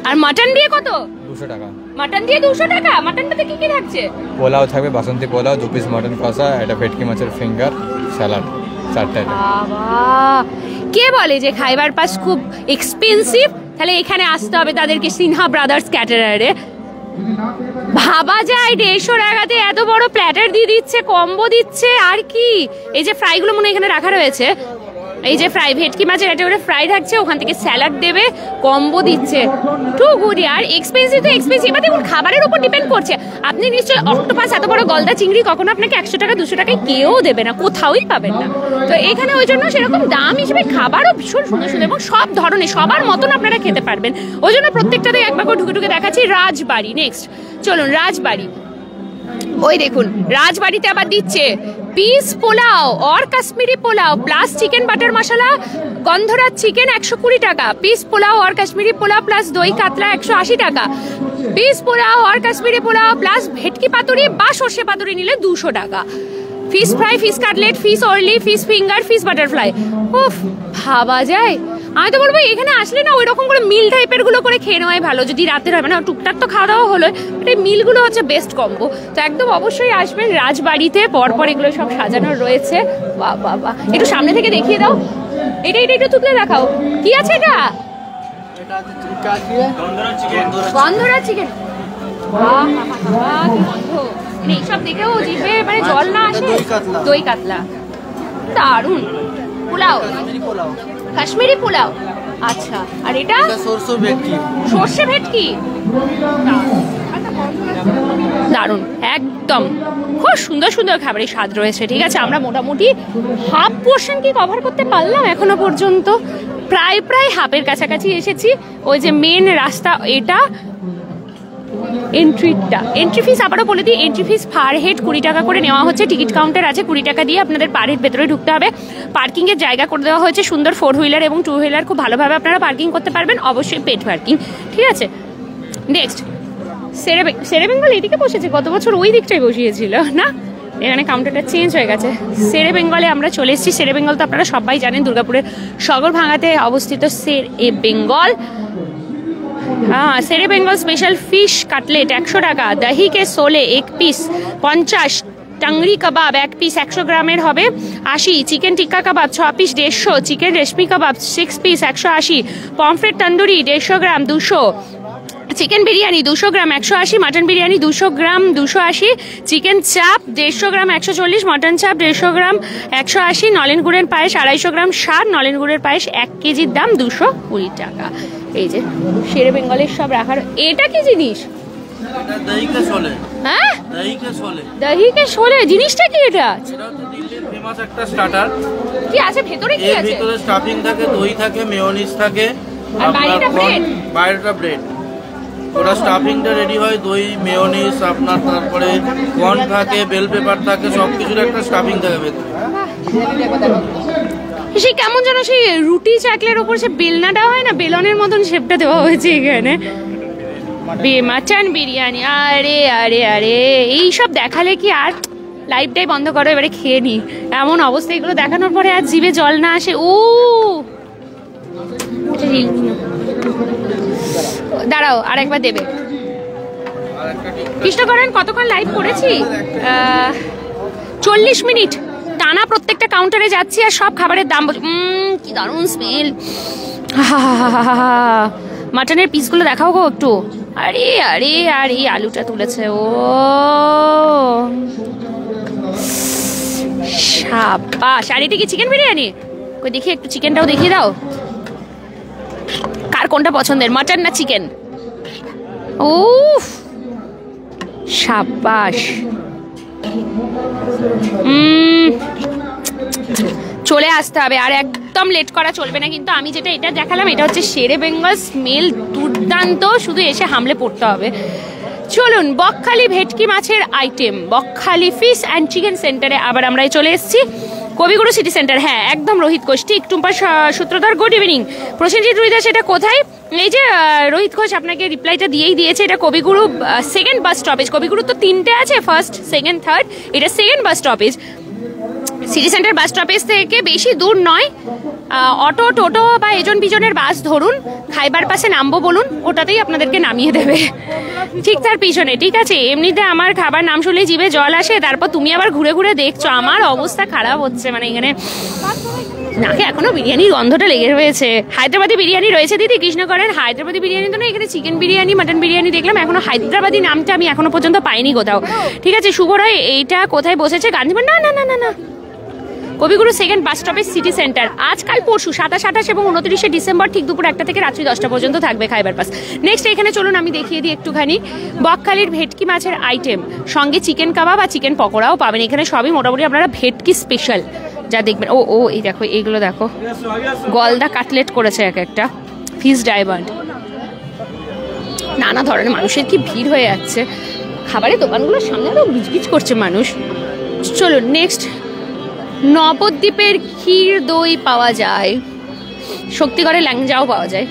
আর মাটন দিয়ে কত? 200 টাকা। মাটন দিয়ে 200 টাকা। মাটনটাতে কি কি থাকছে? পোলাও থাকবে, বাসন্তী পোলাও, 2 পিস মটন কষা, একটা ভেটকি মাছের ফিঙ্গার, স্যালাড, 4টা। বাবা, কে বলে যে খাইবার পাস খুব এক্সপেন্সিভ? তাহলে এখানে আসতে হবে তাদেরকে, সিনহা ব্রাদার্স ক্যাটারারে। ভাবা যায় 150 টাকাতে এত বড় প্ল্যাটার দিয়ে দিচ্ছে, কম্বো দিচ্ছে। আর কি এই যে ফ্রাইগুলো মনে এখানে রাখা রয়েছে, এই যে ফ্রাই, ভেটকি মাছের একটা করে ফ্রাই থাকছে, ওখান থেকে স্যালাড দেবে, কম্বো দিচ্ছে। টু গুড ইয়ার। এক্সপেন্সিভ তো এক্সপেন্সিভ, এবার দেখুন খাবারের উপর ডিপেন্ড করছে। আপনি নিশ্চয়ই অক্টোপাস, এত বড় গলদা চিংড়ি কখনো আপনাকে 100 টাকা 200 টাকায় কেউ দেবে না, কোথাওই পাবেন না। তো এখানে ওই জন্য সেরকম দাম হিসেবে খাবারও ভীষণ সুন্দর সুন্দর এবং সব ধরনের, সবার মতন আপনারা খেতে পারবেন। ওই জন্য প্রত্যেকটাতে একবার করে ঢুকে ঢুকে দেখাচ্ছি। রাজবাড়ি নেক্সট, চলুন রাজবাড়ি। ওই দেখুন রাজবাড়িতে আবার দিচ্ছে পিস পোলাও और Kashmiri pulao plus chicken butter masala gondhoraj chicken 120 টাকা, পিস পোলাও और কাশ্মীরি পোলাও প্লাস দই কাতলা 180 টাকা, পিস পোলাও और কাশ্মীরি পোলাও প্লাস ভেটকি পাতুরি বা সর্ষে পাতুরি নিলে 200 টাকা, fish fry, fish cutlet, fish orly, fish finger, fish butterfly. উফ, ভাবা যায়। আমি তো বলবো এখানে আসলে না ওই রকম করে মিল টাইপের গুলো করে খেয়ে নেওয়াই ভালো, যদি রাতের হবে না, টুকটাক তো খাওয়া দাওয়া হলো, এই মিলগুলো হচ্ছে বেস্ট কম্বো। তো একদম অবশ্যই আসবেন রাজবাড়িতে, পরপর এগুলো সব সাজানো রয়েছে। বাহ বাহ বাহ, একটু সামনে থেকে দেখিয়ে দাও, এটা এটা একটু তুলে দেখাও, কি আছে এটা? গন্ধরাজ চিকেন। এইসব দেখেও জিভে মানে জল না আসে। দই কাতলা, দারুন। পোলাও, কাশ্মীরি পোলাও। আচ্ছা, আর এটা সর্ষে ভেটকি, দারুন একদম। খুব সুন্দর সুন্দর খাবারের স্বাদ রয়েছে। ঠিক আছে, আমরা মোটামুটি হাফ পোর্শন কি কভার করতে পারলাম এখনো পর্যন্ত, প্রায় প্রায় হাফের কাছাকাছি এসেছি। ওই যে মেন রাস্তা, এটা এন্ট্রি ফিস আবারও বলে দিই, এন্ট্রি ফিস পার হেড 20 টাকা করে নেওয়া হচ্ছে। টিকিট কাউন্টার আছে, 20 টাকা দিয়ে আপনাদের পার হেড ভেতরে ঢুকতে হবে। পার্কিং এর জায়গা করে দেওয়া হয়েছে সুন্দর, 4 হুইলার এবং 2 হুইলার খুব ভালোভাবে আপনারা পার্কিং করতে পারবেন, অবশ্যই পেড পার্কিং। ঠিক আছে, নেক্সট সেরে বেঙ্গল এদিকে বসেছে, গত বছর ওই দিকটাই বসিয়েছিল না, এখানে কাউন্টারটা চেঞ্জ হয়ে গেছে। সেরে বেঙ্গলে আমরা চলে এসেছি। সেরে বেঙ্গল তো আপনারা সবাই জানেন, দুর্গাপুরের সগরভাঙাতে অবস্থিত সেরে বেঙ্গল। हाँ, सेरे बेंगल स्पेशल फिश कटलेट 100 টাকা, दही के सोले 1 পিস 50, টাংরি কাবাব 1 পিস 100 গ্রামের হবে 80, চিকেন টিক্কা কাবাব 6 পিস 150, চিকেন রেশমি কাবাব 6 পিস 180, পমফ্রেট তন্দুরি 150 গ্রাম 200, চিকেন বিরিয়ানি 200 গ্রাম 180, মাটন বিরিয়ানি 200 গ্রাম 280, চিকেন চাপ 150 গ্রাম 140, মটন চাপ 150 গ্রাম 180, নলেন গুড়ের পায়েস 250 গ্রাম 60, নলেন গুড়ের পায়েস 1 কেজির দাম 220 টাকা। এই যে শেরে বেঙ্গলের সব রাখার। এটা কি জিনিস? দহি কে শোলে। হ্যাঁ, দহি কে শোলে। দহি কে শোলে জিনিসটা কি? এটা এটা হচ্ছে দিল্লির ফেমাস একটা স্টার্টার। কি আছে ভেতরে? কি আছে? এর ভিতরে স্টাফিং থাকে, দই থাকে, মেয়োনিজ থাকে, আর বাইরেটা ব্রেড। বাইরেটা ব্রেড। ওটা স্টাফিংটা রেডি হয়, দই মেয়োনিজ আপনার, তারপরে কর্ন থাকে, বেল পেপার থাকে, সব কিছুর একটা স্টাফিং থাকে ভেতরে। সেই কেমন যেন সেই রুটি চাকলের উপর সে বেলনাটা হয় না, বেলনের মতন শেপটা দেওয়া হয়েছে এখানে। মাটন বিরিয়ানি, আরে আরে আরে এইসব দেখালে কি আর লাইভটাই বন্ধ করো, এবারে খেয়ে নি। এমন অবস্থা, এগুলো দেখানোর পরে আর জিভে জল না আসে। ও দাঁড়াও, আর একবার দেবে। কৃষ্ণ করেন কতক্ষণ লাইভ করেছি? 40 মিনিট টানা প্রত্যেকটা কাউন্টারে যাচ্ছি আর সব খাবারের দাম কি দারুণ স্মেল। মাটনের পিসগুলো দেখাও গো একটু। আরে আরে আর এই আলুটা তুলেছে, ও শাবাশ। আর এটা কি চিকেন বিরিয়ানি? কই দেখি একটু চিকেনটাও দেখিয়ে দাও। কার কোনটা পছন্দের, মাটন না চিকেন? উফ শাবাশ। চলে আসতে হবে, আর একদম লেট করা চলবে না কিন্তু। আমি যেটা এটা দেখালাম এটা হচ্ছে শেরে বেঙ্গল, স্মেল দুর্দান্ত, শুধু এসে হামলে পড়তে হবে। চলুন, বকখালি ভেটকি মাছের item, Bakkhali fish and chicken সেন্টারে আবার আমরা চলে এসেছি। কবিগুরু সিটি সেন্টার, হ্যাঁ একদম রোহিত ঘোষ, ঠিক টুম্পা সূত্রধর। গুড ইভিনিং প্রসেনজিৎ রুইদাস, এটা কোথায়? এই যে রোহিত ঘোষ আপনাকে রিপ্লাইটা দিয়েই দিয়েছে, এটা কবিগুরু সেকেন্ড বাস স্টপেজ। কবিগুরু তো 3টে আছে, ফার্স্ট, সেকেন্ড, থার্ড, এটা second bus stoppage. City centre bus stoppage থেকে বেশি দূর নয়, অটো, টোটো বা এজন পিজনের বাস ধরুন, খাইবার পাশে নামবো বলুন, ওটাতেই আপনাদেরকে নামিয়ে দেবে ঠিক তার পিছনে। ঠিক আছে, এমনিতে আমার খাবার নাম শুনলে জিভে জল আসে, তারপর তুমি আবার ঘুরে ঘুরে দেখছো, আমার অবস্থা খারাপ হচ্ছে। মানে এখানে নাকে এখনো বিরিয়ানির গন্ধটা লেগে রয়েছে। হায়দ্রাবাদি বিরিয়ানি রয়েছে দিদি, কৃষ্ণ করেন। হায়দ্রাবাদি বিরিয়ানি তো না, এখানে চিকেন বিরিয়ানি, মাটন বিরিয়ানি দেখলাম, এখনো হায়দ্রাবাদি নামটা আমি এখনো পর্যন্ত পাইনি কোথাও। ঠিক আছে, শুভ রায় এইটা কোথায় বসেছে? গান্ধীবাগ? না না না না না, কবিগুরু second bus stoppage city centre. আজকাল পরশু 27, 28 এবং 29শে ডিসেম্বর ঠিক দুপুর 1টা থেকে রাত্রি 10টা পর্যন্ত থাকবে খাইবার পাস। নেক্সট এখানে চলুন আমি দেখিয়ে দিই একটুখানি। বকখালির ভেটকি মাছের আইটেম, সঙ্গে চিকেন কাবাব আর চিকেন পকোড়াও পাবেন। এখানে সবই মোটামুটি আপনারা ভেটকি স্পেশাল যা দেখবেন। ও ও এই দেখো, এইগুলো দেখো, গলদা কাটলেট করেছে এক একটা, ফিশ ডায়মন্ড, নানা ধরনের। মানুষের কি ভিড় হয়ে যাচ্ছে, খাবারের দোকানগুলোর সামনে আরো গিজগিজ করছে মানুষ। চলুন নেক্সট, নবদ্বীপের ক্ষীর দই পাওয়া যায়, শক্তিগড়ের ল্যাংজাও পাওয়া যায়,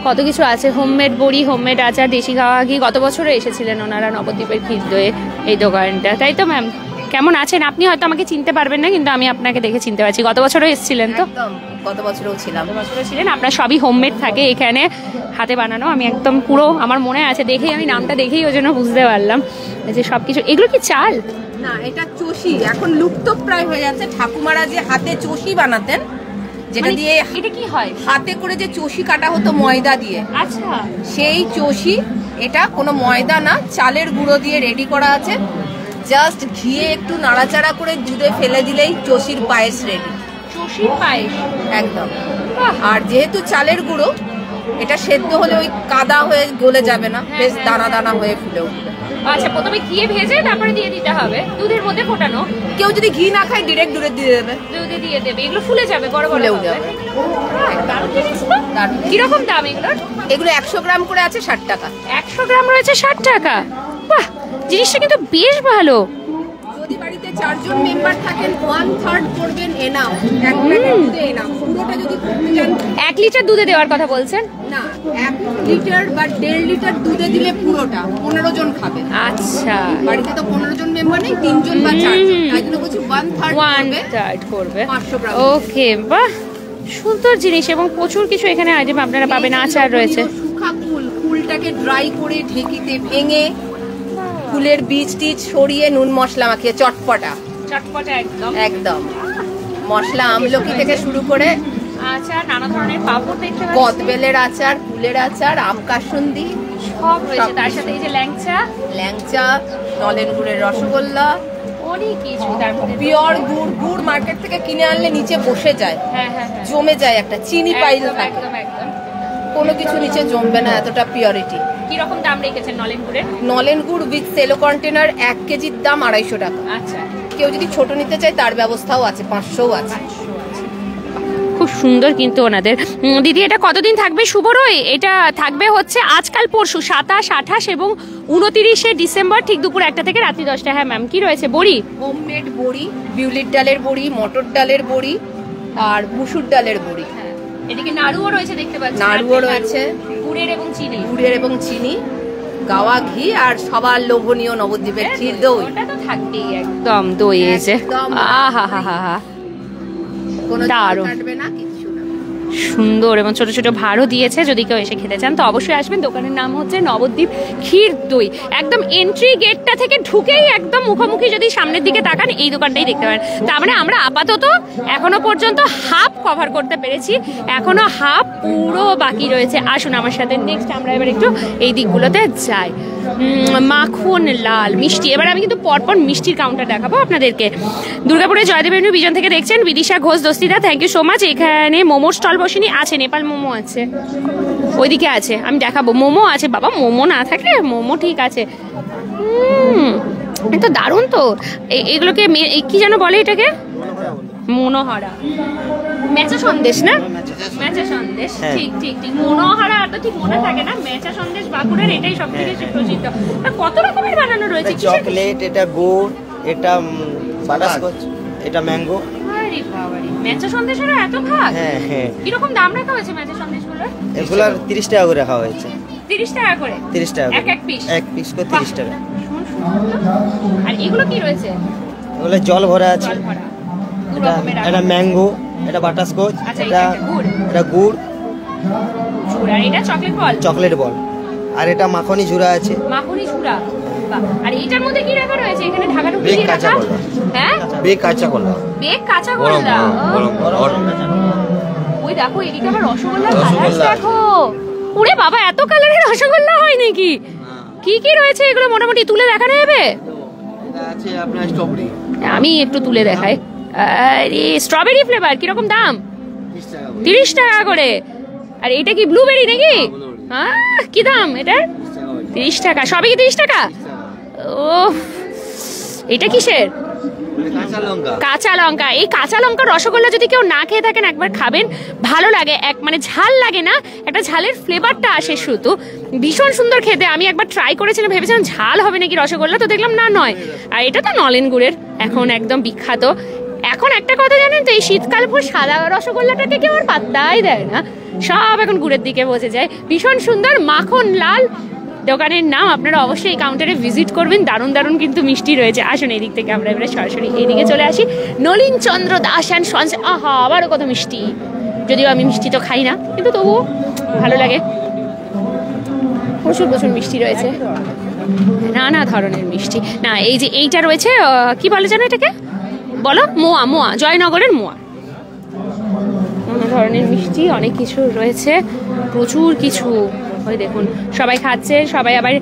কত কিছু আছে। হোমমেড বড়ি, হোমমেড আচার, দেশি খাওয়া ঘি। গত বছরও এসেছিলেন ওনারা নবদ্বীপের ক্ষীর দইয়ে এই দোকানটা, তাই তো ম্যাম? কেমন আছেন? আপনি হয়তো আমাকে চিনতে পারবেন না, কিন্তু আমি আপনাকে দেখে চিনতে পারছি। গত বছরও এসেছিলেন তো? গত বছরও ছিলাম। ছিলেন। আপনার সবই হোমমেড থাকে এখানে, হাতে বানানো। আমি একদম পুরো আমার মনে আছে, দেখেই আমি নামটা দেখেই ওই জন্য বুঝতে পারলাম যে সবকিছু। এগুলো কি চাল? না, এটা চষি, এখন লুপ্ত প্রায় হয়ে যাচ্ছে। ঠাকুমারা যে হাতে চষি বানাতেন, যেটা দিয়ে এটা কি হয়, হাতে করে যে চষি কাটা হতো ময়দা দিয়ে, আচ্ছা সেই চষি। এটা কোনো ময়দা না, চালের গুঁড়ো দিয়ে রেডি করা আছে। জাস্ট ঘিয়ে একটু নাড়াচাড়া করে দুধে ফেলে দিলেই চষির পায়েস রেডি। চষির পায়েস একদম। আর যেহেতু চালের গুঁড়ো, এটা সেদ্ধ হলে ওই কাদা হয়ে গলে যাবে না, বেশ দানা দানা হয়ে ফুলে উঠবে। আচ্ছা, প্রথমে ঘিয়ে ভেজে তারপরে দিয়ে দিতে হবে, দুধের মধ্যে ফোটানো। কেউ যদি ঘি না খায় ডিরেক্ট দুধে দিয়ে দেবে, দুধে দিয়ে দেবে, এগুলো ফুলে যাবে, বড় বড় ফুলেও যাবে। কিরকম দাম এগুলোর? এগুলো 100 গ্রাম করে আছে 60 টাকা। 100 গ্রাম রয়েছে 60 টাকা। বাহ, জিনিসটা কিন্তু বেশ ভালো। যদি বাড়িতে 4 জন মেম্বার থাকেন, 1/3 করবেন এনাফ। এক প্যাকেট দুধে এনাফ। পুরোটা যদি করতে চান 1 লিটার দুধে দেওয়ার কথা বলছেন? না, 1 লিটার বা 1.5 লিটার দুধে দিলে পুরোটা 15 জন খাবে। আচ্ছা, বাড়িতে তো 15 জন মেম্বার নেই, 3 জন বা 4 জন, তাই জন্য বলছি 1/3 করবে। 500 গ্রাম। ওকে, বাহ, সুন্দর জিনিস এবং প্রচুর কিছু এখানে আইটেম আপনারা পাবেন। আচার রয়েছে, শুকা কুল, কুলটাকে ড্রাই করে ঢেকিতে ভেঙে ফুলের বীজ টিজ সরিয়ে নুন মশলা মাখিয়ে চটপটা চটপটা একদম একদম। মশলা আমলকি থেকে শুরু করে আচার, নানা ধরনের পাপড় দেখতে পাচ্ছি, কদবেলের আচার, কুলের আচার, আম কাসুন্দি সব রয়েছে। তার সাথে এই যে ল্যাংচা, নলেন গুড়ের রসগোল্লা, অনেক কিছু। তারপরে পিওর গুড়, গুড় মার্কেট থেকে কিনে আনলে নিচে বসে যায়, হ্যাঁ হ্যাঁ, জমে যায়, একটা চিনি পাইল থাকে, একদম একদম। কোনো কিছু নিচে জমবে না, এতটা পিওরিটি। কি রকম দাম রেখেছেন নলেন গুড়ের? নলেন গুড় উইথ সেলো কন্টেনার 1 কেজির দাম 250 টাকা। আচ্ছা, কেউ যদি ছোট নিতে চায় তার ব্যবস্থাও আছে, 500ও আছে। খুব খুব সুন্দর কিন্তু ওনাদের। দিদি এটা কতদিন থাকবে শুভরই? এটা থাকবে হচ্ছে আজকাল পরশু 27, 28 এবং 29শে ডিসেম্বর ঠিক দুপুর 1টা থেকে রাত্রি 10টা। হ্যাঁ ম্যাম, কি রয়েছে? বড়ি, হোমমেড বড়ি, বিউলির ডালের বড়ি, মটর ডালের বড়ি আর মুসুর ডালের বড়ি। এদিকে নাড়ুও রয়েছে দেখতে পাচ্ছি। নাড়ুও রয়েছে, গুড়ের এবং চিনি, গুড়ের এবং চিনি, গাওয়া ঘি আর সবার লোভনীয় নবদ্বীপের ক্ষীর দই। ওটা তো থাকবেই একদম, দই এসে আহা হা হা হা, কোনো দারুণ কাটবে না, কিছু না। সুন্দর এবং ছোট ছোট ভাড়ও দিয়েছে। যদি কেউ এসে খেতে চান তো অবশ্যই আসবেন। দোকানের নাম হচ্ছে নবদ্বীপ ক্ষীর দই। একদম এন্ট্রি গেটটা থেকে ঢুকেই একদম মুখোমুখি যদি সামনের দিকে তাকান এই দোকানটাই দেখতে পারেন। তার মানে আমরা আপাতত এখনো পর্যন্ত হাফ কভার করতে পেরেছি, এখনো হাফ পুরো বাকি রয়েছে। আসুন আমার সাথে, নেক্সট আমরা এবার একটু এই দিকগুলোতে যাই। মাখন লাল মিষ্টি। এবার আমি কিন্তু পরপর মিষ্টির কাউন্টার দেখাবো আপনাদেরকে। দুর্গাপুরে জয়দেব এভিনিউ বিজন থেকে দেখছেন Bidisha Ghosh Dastidar, thank you so much. এখানে মোমোর স্টল বসেনি, আছে নেপাল মোমো আছে, ওইদিকে আছে, আমি দেখাবো। মোমো আছে বাবা, মোমো না থাকে মোমো ঠিক আছে। তো দারুণ তো। এগুলোকে কি যেন বলে এটাকে? মনোহরা, মেচা সন্দেশ না? মেচা সন্দেশ, ঠিক ঠিক ঠিক। মনোহরা তো ঠিক মনে থাকে না। মেচা সন্দেশ বাঁকুড়ার এটাই সব থেকে প্রসিদ্ধ। কত রকমের বানানো রয়েছে? চকলেট, এটা গুড়, এটা বাটারস্কচ, এটা ম্যাঙ্গো। আরে বাবারে, মেচা সন্দেশেরও এত ভাগ? হ্যাঁ হ্যাঁ। কিরকম দাম রাখা হয়েছে মেচা সন্দেশগুলোর? এগুলার 30 টাকা করে রাখা হয়েছে। 30 টাকা করে? 30 টাকা এক এক পিস? এক পিস করে 30 টাকা। আর এগুলো কি রয়েছে? এগুলো জল ভরা আছে। এটা ম্যাঙ্গো, এটা বাটারস্কচ, এটা গুড়, আর এটা চকলেট বল। চকলেট বল, আর এটা মাখনি ঝুরা আছে। মাখনি ঝুরা, আর এটার মধ্যে কি রাখা রয়েছে? এখানে ঢাকা ঢুকি বেক কাঁচা কলা। হ্যাঁ, বেক কাঁচা কলা। বেক কাঁচা কলা। ওই দেখো এদিকে আবার রসগোল্লা কালার দেখো। ওরে বাবা, এত কালারের রসগোল্লা হয় নাকি? কি কি রয়েছে এগুলো মোটামুটি তুলে দেখানো যাবে? এটা আছে আপনার স্ট্রবেরি। আমি একটু তুলে দেখাই। আরে স্ট্রবেরি ফ্লেভার, কিরকম দাম? 30 টাকা করে। আর এটা কি ব্লুবেরি নাকি? কি দাম এটার? 30 টাকা। সবই কি 30 টাকা? ও, এটা কিসের? কাঁচা লঙ্কা। এই কাঁচা লঙ্কা রসগোল্লা যদি কেউ না খেয়ে থাকেন একবার খাবেন, ভালো লাগে। মানে ঝাল লাগে না, একটা ঝালের ফ্লেভারটা আসে শুধু, ভীষণ সুন্দর খেতে। আমি একবার ট্রাই করেছিলাম, ভেবেছিলাম ঝাল হবে নাকি রসগোল্লা, তো দেখলাম না, নয়। আর এটা তো নলেন গুড়ের এখন একদম বিখ্যাত। এখন একটা কথা জানেন তো, এই শীতকাল পুরো সাদা রসগোল্লাটাকে কেউ আর পাত্তাই দেয় না, সব এখন গুড়ের দিকে বসে যায়। ভীষণ সুন্দর মাখন লাল দোকানের নাম। আপনারা অবশ্যই এই কাউন্টারে ভিজিট করবেন। দারুণ দারুণ কিন্তু মিষ্টি রয়েছে। আসুন এই দিক থেকে আমরা এবারে সরাসরি এইদিকে চলে আসি। Nalin Chandra Das and sons. আহা, আবারও কত মিষ্টি। যদিও আমি মিষ্টি তো খাই না, কিন্তু তবুও ভালো লাগে। প্রচুর প্রচুর মিষ্টি রয়েছে, নানা ধরনের মিষ্টি। না, এই যে এইটা রয়েছে, কি বলে যেন এটাকে? বলো, মোয়া। মোয়া, জয়নগরের মোয়া। নানা ধরনের মিষ্টি, অনেক কিছু রয়েছে, প্রচুর কিছু। ওই দেখুন সবাই খাচ্ছে, সবাই আবার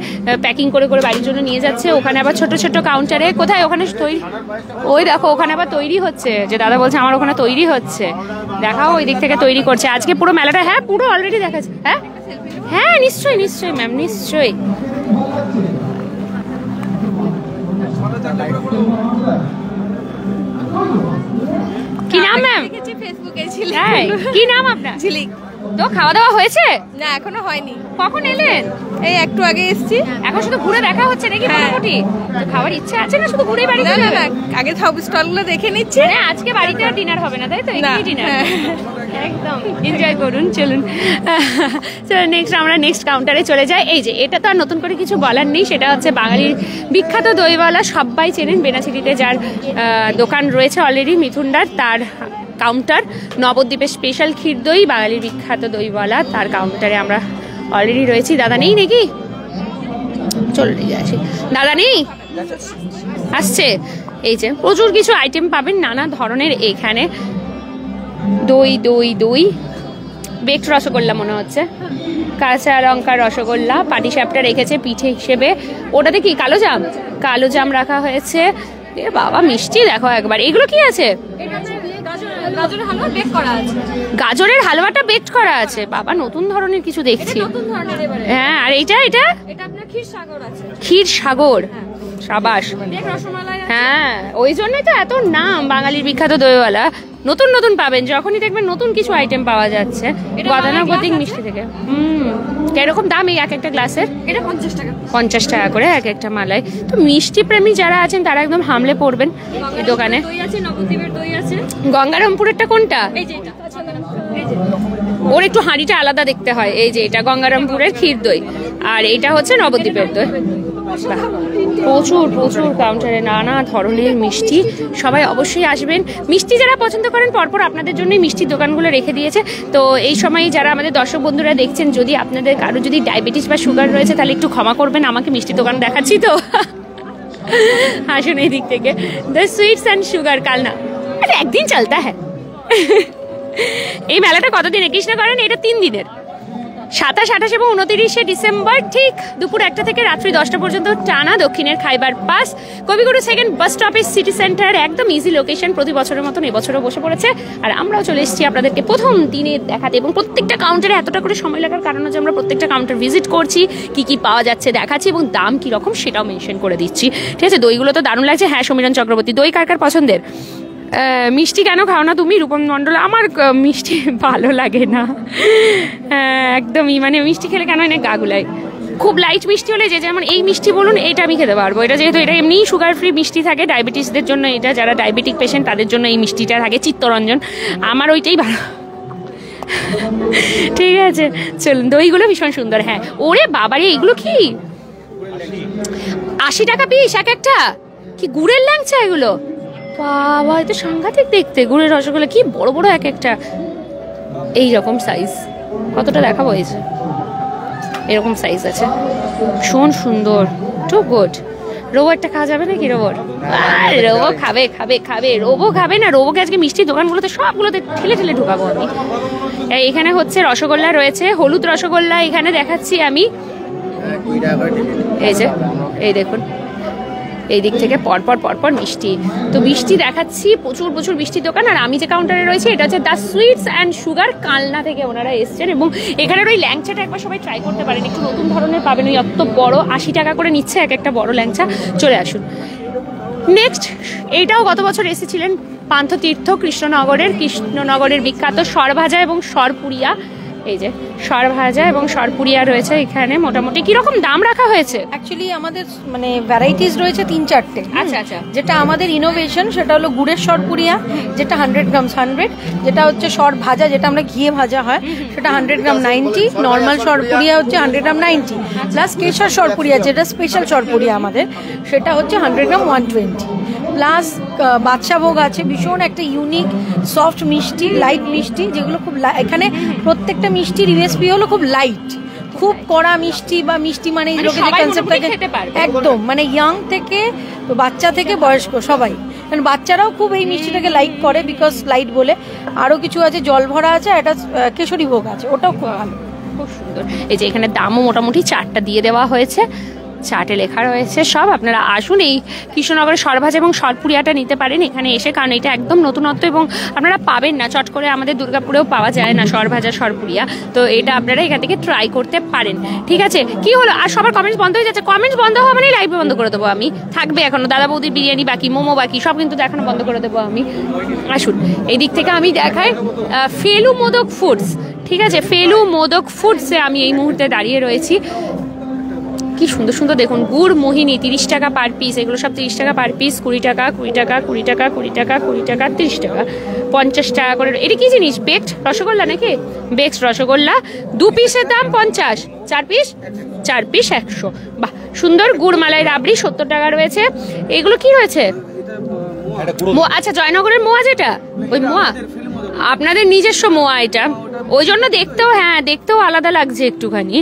প্যাকিং করে করে বাড়ির জন্য নিয়ে যাচ্ছে। ওখানে আবার ছোট ছোট কাউন্টারে, কোথায় ওখানে তৈরি, ওই দেখো ওখানে আবার তৈরি হচ্ছে। যে দাদা বলছে আমার ওখানে তৈরি হচ্ছে, দেখাও ওই দিক থেকে তৈরি করছে। আজকে পুরো মেলাটা, হ্যাঁ পুরো অলরেডি দেখাচ্ছে। হ্যাঁ হ্যাঁ, নিশ্চয়ই নিশ্চয়ই ম্যাম, নিশ্চয়ই। কি নাম ম্যাম? ফেসবুকে ছিল। কি নাম আপনার? ঝিলিক। তো খাওয়া দাওয়া হয়েছে? না, এখনো হয়নি। কখন এলেন? এই একটু আগে এসেছি। এখন শুধু ঘুরে দেখা হচ্ছে নাকি? মোটামুটি খাওয়ার ইচ্ছা আছে না? শুধু ঘুরে বাড়ি না না, আগে সব স্টলগুলো দেখে নিচ্ছি। না, আজকে বাড়িতে আর ডিনার হবে না, তাই তো? এই ডিনার একদম এনজয় করুন। চলুন নেক্সট আমরা নেক্সট কাউন্টারে চলে যাই। এই যে এটা তো আর নতুন করে কিছু বলার নেই, সেটা হচ্ছে বাঙালির বিখ্যাত দইওয়ালা, সবাই চেনেন, বেনাচিটিতে যার দোকান রয়েছে অলরেডি, মিথুনদার, তার কাউন্টার। নবদ্বীপের স্পেশাল ক্ষীর দই, বাঙালির বিখ্যাত দইওয়ালা, তার কাউন্টারে আমরা অলরেডি রয়েছি। দাদা নেই নাকি? চলে আসি। দাদা নেই, আসছে। এই যে প্রচুর কিছু আইটেম পাবেন নানা ধরনের এখানে। দই দই দই, বেকড রসগোল্লা মনে হচ্ছে, কাঁচা লঙ্কার রসগোল্লা, পাটিসাপটা রেখেছে পিঠে হিসেবে। ওটাতে কি কালো জাম? কালো জাম রাখা হয়েছে। এ বাবা, মিষ্টি দেখো একবার। এগুলো কি আছে? গাজরের হালুয়াটা বেকড করা আছে। বাবা, নতুন ধরনের কিছু দেখছি। হ্যাঁ, আর এটা এটা ক্ষীর সাগর। সাবাস। হ্যাঁ, ওই জন্যই তো এত নাম বাঙালির বিখ্যাত দইওয়ালা। নতুন নতুন পাবেন, যখনই দেখবেন নতুন কিছু আইটেম পাওয়া যাচ্ছে গতানুগতিক মিষ্টি থেকে। কিরকম দাম এই এক একটা গ্লাসের? এটা 50 টাকা। 50 টাকা করে এক একটা মালাই। তো মিষ্টি প্রেমী যারা আছেন তারা একদম হামলে পড়বেন এই দোকানে। দই আছে, নবদ্বীপের দই আছে। গঙ্গারামপুরেরটা কোনটা? এই যে এটা। ওর একটু হাঁড়িটা আলাদা দেখতে হয়। এই যে এটা গঙ্গারামপুরের ক্ষীর দই, আর এটা হচ্ছে নবদ্বীপের দই। প্রচুর প্রচুর কাউন্টারে নানা ধরনের মিষ্টি। সবাই অবশ্যই আসবেন। মিষ্টি যারা পছন্দ করেন পরপর আপনাদের জন্যই মিষ্টির দোকানগুলো রেখে দিয়েছে। তো এই সময় যারা আমাদের দর্শক বন্ধুরা দেখছেন, যদি আপনাদের কারো যদি ডায়াবেটিস বা সুগার রয়েছে তাহলে একটু ক্ষমা করবেন, আমাকে মিষ্টির দোকান দেখাচ্ছি তো। আসুন এই দিক থেকে। The sweets and sugar Kalna, আরে একদিন চলতা হ্যাঁ। এই মেলাটা কতদিনে কৃষ্ণ করেন? এটা 3 দিনের, 27, 28 এবং 29শে ডিসেম্বর ঠিক দুপুর 1টা থেকে রাত্রি 10টা পর্যন্ত টানা দক্ষিণের খাইবার পাস, কবিগুরু second bus stoppage, city centre, একদম ইজি লোকেশন। প্রতি বছরের মতন এবছরও বসে পড়েছে, আর আমরাও চলে এসেছি আপনাদেরকে প্রথম দিনে দেখাতে। এবং প্রত্যেকটা কাউন্টারে এতটা করে সময় লাগার কারণ হচ্ছে আমরা প্রত্যেকটা কাউন্টার ভিজিট করছি, কি কি পাওয়া যাচ্ছে দেখাচ্ছি এবং দাম কীরকম সেটাও মেনশন করে দিচ্ছি। ঠিক আছে, দইগুলো তো দারুণ লাগছে। হ্যাঁ, সমীরণ চক্রবর্তী, দই কার কার পছন্দের? মিষ্টি কেন খাও না তুমি? রূপম মণ্ডল, আমার মিষ্টি ভালো লাগে না একদমই, মানে মিষ্টি খেলে কেন না গা গুলায়। খুব লাইট মিষ্টি হলে, যে যেমন এই মিষ্টি বলুন, এটা আমি খেতে পারবো। এটা যেহেতু এটা এমনি সুগার ফ্রি মিষ্টি থাকে, ডায়াবেটিসদের জন্য এটা, যারা ডায়াবেটিক পেশেন্ট তাদের জন্য এই মিষ্টিটা থাকে, চিত্তরঞ্জন। আমার ওইটাই ভালো। ঠিক আছে, চলুন। দইগুলো ভীষণ সুন্দর। হ্যাঁ, ওরে বাবারে, এইগুলো কি 80 টাকা পিস এক একটা? কি গুড়ের ল্যাংচা এগুলো? বাবা, এটা সাংঘাতিক দেখতে। গুড়ের রসগোল্লা কি বড় বড় এক একটা, এইরকম সাইজ। কতটা দেখাবো? এই যে এরকম সাইজ আছে, ভীষণ সুন্দর, টু গুড। রোবটটা খাওয়া যাবে নাকি? রোবো খাবে খাবে খাবে। রোবো খাবে না? রোবোকে আজকে মিষ্টির দোকানগুলোতে সবগুলোতে ঠেলে ঠেলে ঢুকাবো আমি। এখানে হচ্ছে রসগোল্লা রয়েছে, হলুদ রসগোল্লা এখানে দেখাচ্ছি আমি। এই যে, এই দেখুন, এই দিক থেকে পরপর পরপর মিষ্টি। তো মিষ্টি দেখাচ্ছি, প্রচুর প্রচুর মিষ্টির দোকান। আর আমি যে কাউন্টারে রয়েছে এটা হচ্ছে the sweets and sugar, Kalna থেকে ওনারা এসছেন। এবং এখানের ওই ল্যাংচাটা একবার সবাই ট্রাই করতে পারেন, একটু নতুন ধরনের পাবেন। ওই অত বড় 80 টাকা করে নিচ্ছে এক একটা বড় ল্যাংচা। চলে আসুন। নেক্সট, এইটাও গত বছর এসেছিলেন পান্থতীর্থ, কৃষ্ণনগরের বিখ্যাত সরভাজা এবং সরপুরিয়া। এই যে সরভাজা এবং সরপুরিয়া রয়েছে এখানে। মোটামুটি কিরকম দাম রাখা হয়েছে? অ্যাকচুয়ালি আমাদের মানে ভ্যারাইটিস রয়েছে 3-4টে। আচ্ছা আচ্ছা। যেটা আমাদের ইনোভেশন সেটা হলো গুড়ের সরপুরিয়া, যেটা 100 গ্রাম 100। যেটা হচ্ছে সর ভাজা, যেটা আমরা ঘিয়ে ভাজা হয়, সেটা 100 গ্রাম 90। নর্মাল সরপুরিয়া হচ্ছে 100 গ্রাম 90, প্লাস কেশর সরপুরিয়া যেটা স্পেশাল সরপুরিয়া আমাদের, সেটা হচ্ছে 100 গ্রাম 120। প্লাস বাদশাভোগ আছে, ভীষণ একটা ইউনিক সফট মিষ্টি, লাইট মিষ্টি, যেগুলো খুব এখানে প্রত্যেকটা মিষ্টির ইউএসপি হলো খুব লাইট। খুব কড়া মিষ্টি বা মিষ্টি মানে একদম মানে ইয়াং থেকে বাচ্চা থেকে বয়স্ক সবাই, কারণ বাচ্চারাও খুব এই মিষ্টিটাকে লাইক করে বিকজ লাইট বলে। আরও কিছু আছে, জল ভরা আছে, একটা কেশরী ভোগ আছে, ওটাও খুব ভালো, খুব সুন্দর। এই যে এখানে দামও মোটামুটি চারটা দিয়ে দেওয়া হয়েছে, চার্টে লেখা রয়েছে সব। আপনারা আসুন, এই কৃষ্ণনগরের সরভাজা এবং সরপুরিয়াটা নিতে পারেন এখানে এসে, কারণ এটা একদম নতুনত্ব এবং আপনারা পাবেন না চট করে, আমাদের দুর্গাপুরেও পাওয়া যায় না সরভাজা সরপুরিয়া। তো এটা আপনারা এখান থেকে ট্রাই করতে পারেন। ঠিক আছে, কি হলো? আর সবার কমেন্টস বন্ধ হয়ে যাচ্ছে। কমেন্টস বন্ধ হওয়া মানে লাইভ বন্ধ করে দেবো আমি। থাকবে এখনো দাদা বৌদির বিরিয়ানি বাকি, মোমো বাকি, সব কিন্তু দেখানো বন্ধ করে দেবো আমি। আসুন, এই দিক থেকে আমি দেখাই ফেলু মোদক ফুডস। ঠিক আছে, ফেলু মোদক ফুডসে আমি এই মুহূর্তে দাঁড়িয়ে রয়েছি। কি সুন্দর সুন্দর দেখুন, গুড় মোহিনী 30 টাকা পার পিস, এগুলো সব 30 টাকা পার পিস, 20 টাকা 20 টাকা 20 টাকা 20 টাকা 20 টাকা 30 টাকা 50 টাকা করে। এটা কি জিনিস? বেকড রসগোল্লা নাকি? বেকড রসগোল্লা 2 পিসের দাম 50, 4 পিস 100। বাহ, সুন্দর। গুড় মালাই রাবড়ি 70 টাকা রয়েছে। এগুলো কি রয়েছে? আচ্ছা, জয়নগরের মোয়া, যেটা ওই মোয়া আপনাদের নিজস্ব মোয়া এটা, ওই জন্য দেখতেও, হ্যাঁ দেখতেও আলাদা লাগছে একটুখানি,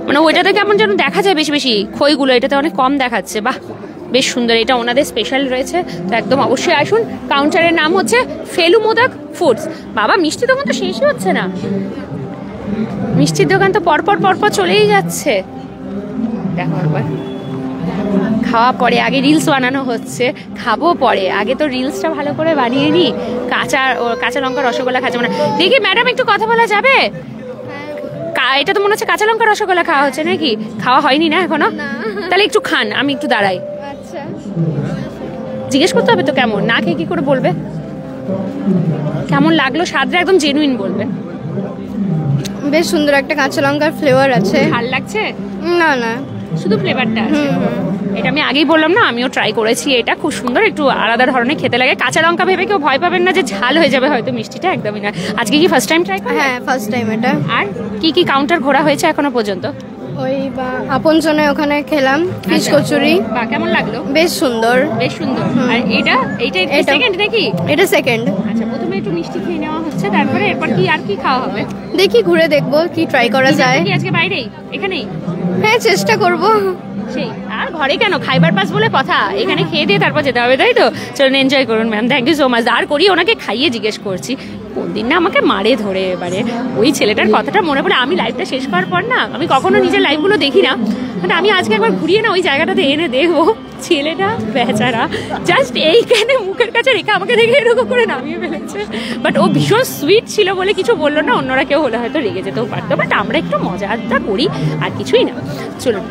মানে ওইটাতে কেমন যেন দেখা যায় বেশি বেশি খইগুলো, এটাতে অনেক কম দেখাচ্ছে। বাহ, বেশ সুন্দর। এটা ওনাদের স্পেশাল রয়েছে, তো একদম অবশ্যই আসুন। কাউন্টারের নাম হচ্ছে ফেলু মোদক ফুডস। বাবা, মিষ্টির দোকান তো শেষই হচ্ছে না, মিষ্টির দোকান তো পরপর পরপর চলেই যাচ্ছে। দেখো একবার, খাওয়া পরে, আগে রিলস বানানো হচ্ছে, খাবো পরে, আগে তো রিলসটা ভালো করে বানিয়ে নি। কাঁচা লঙ্কা রসগোল্লা খাচ্ছে মানে। দেখি ম্যাডাম, একটু কথা বলা যাবে? এটা তো মনে হচ্ছে কাঁচা লঙ্কা রসগোল্লা খাওয়া হচ্ছে নাকি? খাওয়া হয়নি না এখনো? তাহলে একটু খান, আমি একটু দাঁড়াই। জিজ্ঞেস করতে হবে তো কেমন, না খেয়ে কি করে বলবে কেমন লাগলো? স্বাদটা একদম জেনুইন বলবেন। বেশ সুন্দর একটা কাঁচা লঙ্কার ফ্লেভার আছে। ভালো লাগছে? না না, শুধু ফ্লেভারটা আছে। এটা আমি আগেই বললাম না, আমিও ট্রাই করেছি, এটা খুব সুন্দর, একটু আলাদা ধরনের খেতে লাগে। কাঁচা লঙ্কা ভেবে কেউ ভয় পাবেন না যে ঝাল হয়ে যাবে হয়তো মিষ্টিটা, একদমই না। আজকে কি ফার্স্ট টাইম ট্রাই করলেন? হ্যাঁ ফার্স্ট টাইম এটা। আর কি কি কাউন্টার ঘোরা হয়েছে এখনো পর্যন্ত? ওই আপনজনে ওখানে খেলাম ফিশ কচুরি। বা কেমন লাগলো? বেশ সুন্দর, বেশ সুন্দর। আর এটা সেকেন্ড নাকি? এটা সেকেন্ড। আচ্ছা, প্রথমে একটু মিষ্টি খেয়ে নেওয়া হচ্ছে, তারপরে এরপর কি আর কি খাওয়া হবে? দেখি ঘুরে দেখবো কি ট্রাই করা যায়। কি আজকে বাইরেই, এখানেই? হ্যাঁ চেষ্টা করব। সেই আর ঘরে কেন, খাইবার পাস বলে কথা, এখানে খেয়ে দিয়ে তারপর যেতে হবে, তাই তো? চলুন এনজয় করুন ma'am, thank you so much. আর করি ওনাকে খাইয়ে জিজ্ঞেস করছি, কোন দিন না আমাকে মারে ধরে এবারে। ওই ছেলেটার কথাটা মনে পড়ে, আমি লাইভটা শেষ করার পর না, আমি কখনো নিজের লাইভগুলো দেখি না, মানে আমি আজকে একবার ঘুরিয়ে না ওই জায়গাটাতে এনে দেখবো। ছেলেটা বেচারা জাস্ট এইখানে মুখের কাছে রেখে আমাকে দেখে এরকম করে নামিয়ে ফেলেছে। বাট ও ভীষণ সুইট ছিল বলে কিছু বললো না, অন্যরা কেউ হলে হয়তো রেগে যেতেও পারতো। বাট আমরা একটু মজাটা করি আর কিছুই না। চলুন,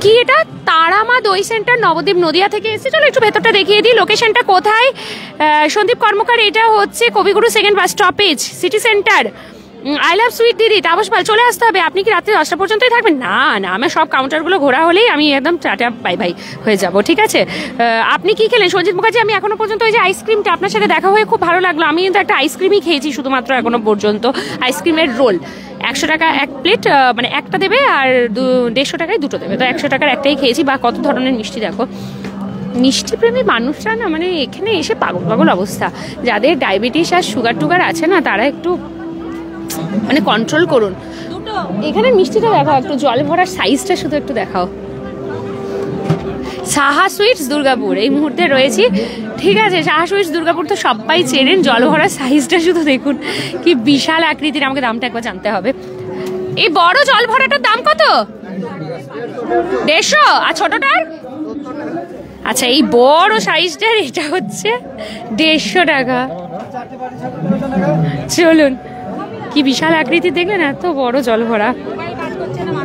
কি এটা? তারামা দই সেন্টার, নবদ্বীপ, নদিয়া থেকে এসেছে। চলো একটু ভেতরটা দেখিয়ে দিই, লোকেশনটা কোথায়। সন্দীপ কর্মকার, এটা হচ্ছে কবিগুরু second bus stoppage, city centre. I love sweet দিদি, তাপস পাল, চলে আসতে হবে। আপনি কি রাত্রি 10টা পর্যন্তই থাকবেন? না না, আমার সব কাউন্টারগুলো ঘোরা হলেই আমি একদম টাটা বাই বাই হয়ে যাব, ঠিক আছে? আপনি কি খেলেন? সঞ্জিত মুখার্জি, আমি এখনো পর্যন্ত ওই যে আইসক্রিমটা, আপনার সাথে দেখা হয়ে খুব ভালো লাগলো। আমি কিন্তু একটা আইসক্রিমই খেয়েছি শুধুমাত্র এখনো পর্যন্ত, আইসক্রিমের রোল। 100 টাকা এক প্লেট, মানে একটা দেবে আর 150 টাকায় দুটো দেবে, তো 100 টাকার একটাই খেয়েছি। বা কত ধরনের মিষ্টি দেখো, মিষ্টি প্রেমী মানুষরা না, মানে এখানে এসে পাগল পাগল অবস্থা। যাদের ডায়াবেটিস আর সুগার টুগার আছে না, তারা একটু মানে কন্ট্রোল করুন। এখানে মিষ্টিটা দেখাও, একটু জল ভরার সাইজটা শুধু একটু দেখাও। সাহা সুইটস দুর্গাপুর এই মুহূর্তে রয়েছি, ঠিক আছে? সাহা সুইটস দুর্গাপুর তো সবাই চেনেন, জল ভরার সাইজটা শুধু দেখুন, কি বিশাল আকৃতির। আমাকে দামটা একবার জানতে হবে। এই বড় জল ভরাটার দাম কত? 150। আর ছোটটার? আচ্ছা, এই বড় সাইজটার এটা হচ্ছে 150 টাকা। চলুন, কি বিশাল আকৃতি দেখলেন, এত বড় জল ভরা।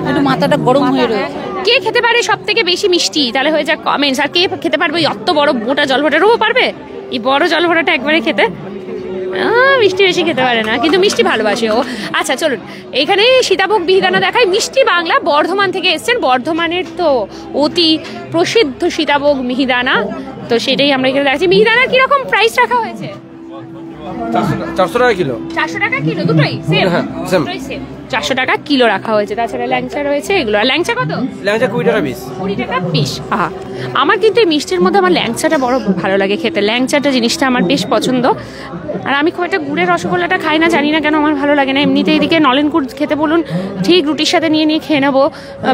একটু মাথাটা গরম হয়ে রয়েছে। কে খেতে পারে সব থেকে বেশি মিষ্টি? তাহলে হয়ে যাক কমেন্টস। আর কে খেতে পারবে অত বড় মোটা জল ভরাটাও পারবে? এই বড় জল ভরাটা একবারে খেতে? মিষ্টি বেশি খেতে পারে না, কিন্তু মিষ্টি ভালোবাসে ও। আচ্ছা চলুন, এখানে সীতাভোগ মিহিদানা দেখায়। মিষ্টি বাংলা বর্ধমান থেকে এসছেন, বর্ধমানের তো অতি প্রসিদ্ধ সীতাভোগ মিহিদানা, তো সেটাই আমরা এখানে দেখাচ্ছি। মিহিদানার কিরকম প্রাইস রাখা হয়েছে? 400 টাকা কিলো। 400 টাকা কিলো, দুটোই সেম? হ্যাঁ সেম। 400 টাকা কিলো রাখা হয়েছে। তাছাড়া ল্যাংচা রয়েছে এগুলো। আর ল্যাংচা কত? ল্যাংচা 20 টাকা পিস। 20 টাকা পিস। আহা, আমার কিন্তু এই মিষ্টির মধ্যে আমার ল্যাংচাটা বড় ভালো লাগে খেতে। ল্যাংচাটা জিনিসটা আমার বেশ পছন্দ। আর আমি খুব একটা গুড়ের রসগোল্লাটা খাই না, জানি না কেন আমার ভালো লাগে না। এমনিতে এইদিকে নলেন গুড় খেতে বলুন, ঠিক রুটির সাথে নিয়ে খেয়ে নেবো,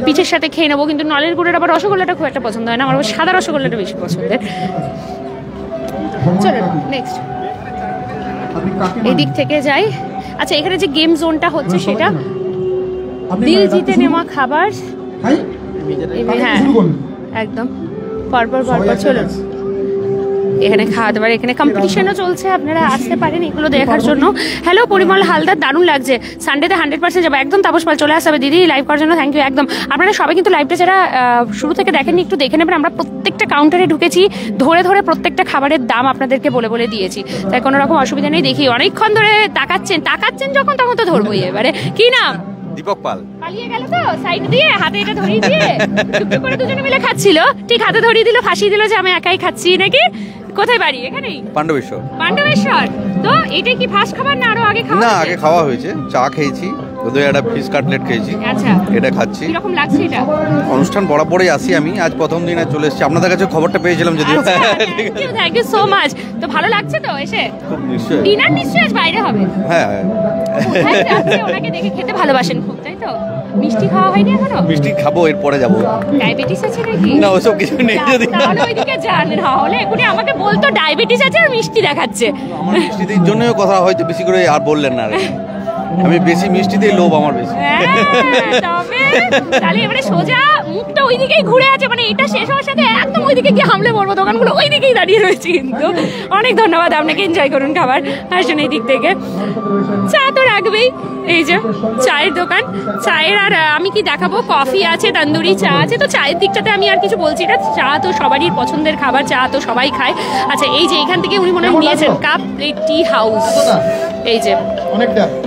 পিঠের সাথে খেয়ে নেবো, কিন্তু নলেন গুড়ের আবার রসগোল্লাটা খুব একটা পছন্দ হয় না। আমার সাদা রসগোল্লাটা বেশি পছন্দের। চলো নেক্সট এই দিক থেকে যাই। আচ্ছা, এখানে যে গেম জোনটা হচ্ছে সেটা দিল জিতে নেওয়া খাবার। হ্যাঁ একদম পরপর চলুন, এখানে খাওয়া দাওয়ার, এখানে কম্পিটিশনও চলছে, আপনারা আসতে পারেন এগুলো দেখার জন্য। হ্যালো পরিমল হালদার, দারুণ লাগছে। সানডেতে 100% যাবো একদম। তাপস পাল, চলে আসবে দিদি লাইভ করার জন্য, থ্যাংক ইউ। একদম, আপনারা সবাই কিন্তু লাইভটা যারা শুরু থেকে দেখেননি একটু দেখে নেবেন। আমরা প্রত্যেকটা কাউন্টারে ঢুকেছি, ধরে ধরে প্রত্যেকটা খাবারের দাম আপনাদেরকে বলে বলে দিয়েছি, তাই কোনো রকম অসুবিধা নেই। দেখি অনেকক্ষণ ধরে তাকাচ্ছেন যখন তখন তো ধরবোই। এবারে কি নাম? দীপক পাল। পালিয়ে গেল তো সাইড দিয়ে, হাতে এটা ধরিয়ে দিয়ে চুপটি করে দুজনে মিলে খাচ্ছিল, ঠিক হাতে ধরিয়ে দিল, ফাঁসিয়ে দিল যে আমি একাই খাচ্ছি নাকি। কোথায় বাড়ি? এখানেই পাণ্ডবেশ্বর। পাণ্ডবেশ্বর। তো এটা কি ফার্স্ট খাবার না আরো আগে খাওয়া? না, আগে খাওয়া হয়েছে, চা খেয়েছি, ওদের একটা ফিশ কাটলেট খেয়েছি। আচ্ছা, এটা খাচ্ছি। কিরকম লাগছে এটা? অনুষ্ঠান বরাবরই আসি আমি, আজ প্রথম দিন চলে এসেছি। আপনাদের কাছে খবরটা পেয়েছিলাম যদিও। Thank you so much. তো ভালো লাগছে তো এসে? খুব নিশ্চয়ই। ডিনার নিশ্চয়ই আজ বাইরে হবে? হ্যাঁ। ওনাকে দেখে খেতে ভালোবাসেন খুব, তাই তো? মিষ্টি খাওয়া হয়নি এখনো? মিষ্টি খাবো, এরপরে যাবো। ডায়াবেটিস আছে নাকি? না, ওসব কিছু নেই। যদি তাহলে ওইদিকে যান, হলে এখনই আমাকে বলতো ডায়াবেটিস আছে আর মিষ্টি দেখাচ্ছে। আমার মিষ্টিদের জন্যই কথা হয়তো বেশি করে আর বললেন না। আমি বেশি মিষ্টিতেই লোভ আমার বেশি। তবে তাহলে এবারে সোজা মুখটা ওইদিকেই ঘুরে আছে, মানে এটা শেষ হওয়ার সাথে একদম ওইদিকে গিয়ে হামলে পড়বো, দোকানগুলো ওইদিকেই দাঁড়িয়ে রয়েছে। কিন্তু অনেক ধন্যবাদ আপনাকে, এনজয় করুন খাবার, আসুন এই দিক থেকে। চা তো রাখবেই, এই যে চায়ের দোকান, চায়ের আর আমি কি দেখাবো, কফি আছে, তন্দুরি চা আছে, তো চায়ের দিকটাতে আমি আর কিছু বলছি না, চা তো সবারই পছন্দের খাবার, চা তো সবাই খায়। আচ্ছা এই যে এখান থেকে উনি মনে হয় নিয়েছেন কাপ প্লেট টি হাউস, এই যে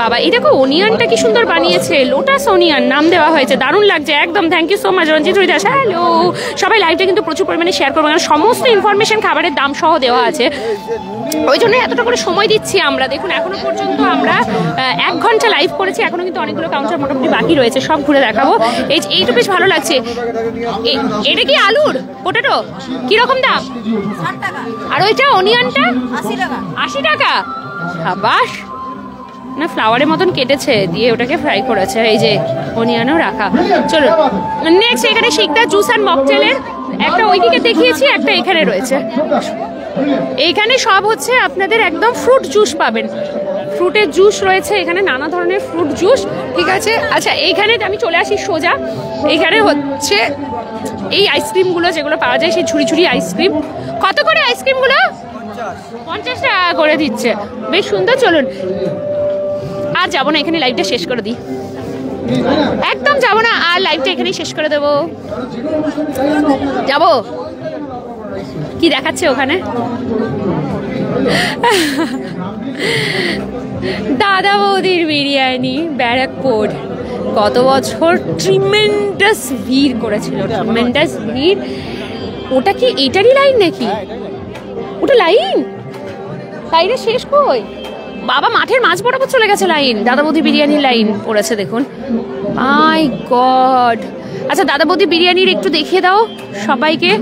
বাবা এই দেখো অনিয়নটা কি সুন্দর বানিয়েছে, লোটাস অনিয়ন নাম দেওয়া হয়েছে, দারুণ লাগছে একদম। Thank you so much Ranjit Haridas. Hello সবাই, লাইভটা কিন্তু প্রচুর পরিমাণে শেয়ার করবো, কারণ সমস্ত ইনফরমেশন খাবারের দাম সহ দেওয়া আছে, ওই জন্য এতটা করে সময় দিচ্ছি আমরা। দেখুন এখনো পর্যন্ত আমরা 1 ঘন্টা লাইভ করেছি, এখনো কিন্তু অনেকগুলো কাউন্টার মোটামুটি বাকি রয়েছে, সব ঘুরে দেখাবো। এইটা বেশ ভালো লাগছে। এটা কি আলুর পোটেটো, কিরকম দাম? 60 টাকা। আর ওইটা অনিয়নটা 80 টাকা। 80 টাকা, সাবাস। না ফ্লাওয়ারের মতন কেটেছে দিয়ে ওটাকে ফ্রাই করেছে, এই যে অনিয়নও রাখা। চলো নেক্সট, এখানে শিকদার জুস অ্যান্ড মকটেলের একটা ওইদিকে দেখিয়েছি, একটা এখানে রয়েছে। এইখানে সব হচ্ছে আপনাদের একদম ফ্রুট জুস পাবেন, ফ্রুটের জুস রয়েছে এখানে, নানা ধরনের ফ্রুট জুস, ঠিক আছে। আচ্ছা এইখানে আমি চলে আসি সোজা, এইখানে হচ্ছে এই আইসক্রিমগুলো যেগুলো পাওয়া যায়, সেই ঝুড়ি ঝুড়ি আইসক্রিম। কত করে আইসক্রিমগুলো? 50 টাকা করে দিচ্ছে, বেশ সুন্দর। চলুন আর যাবো না, এখানে লাইভটা শেষ করে দিই, একদম যাবো না, আর লাইভটা এখানেই শেষ করে দেবো। যাবো কি দেখাচ্ছে ওখানে? দাদা বৌদির বিরিয়ানি, ব্যারাকপুর। গত বছর ট্রিমেন্ডাস ভিড় করেছিল, ট্রিমেন্ডাস ভিড়। ওটা কি এটারই লাইন নাকি? ওটা লাইন, লাইনে শেষ কই বাবা? মাঠের মাঝ বরাবর চলে গেছে লাইন, দাদা বৌদি বিরিয়ানির লাইন পড়েছে দেখুন। মাই গড। আচ্ছা দাদা বৌদি বিরিয়ানির একটু দেখিয়ে দাও সবাইকে।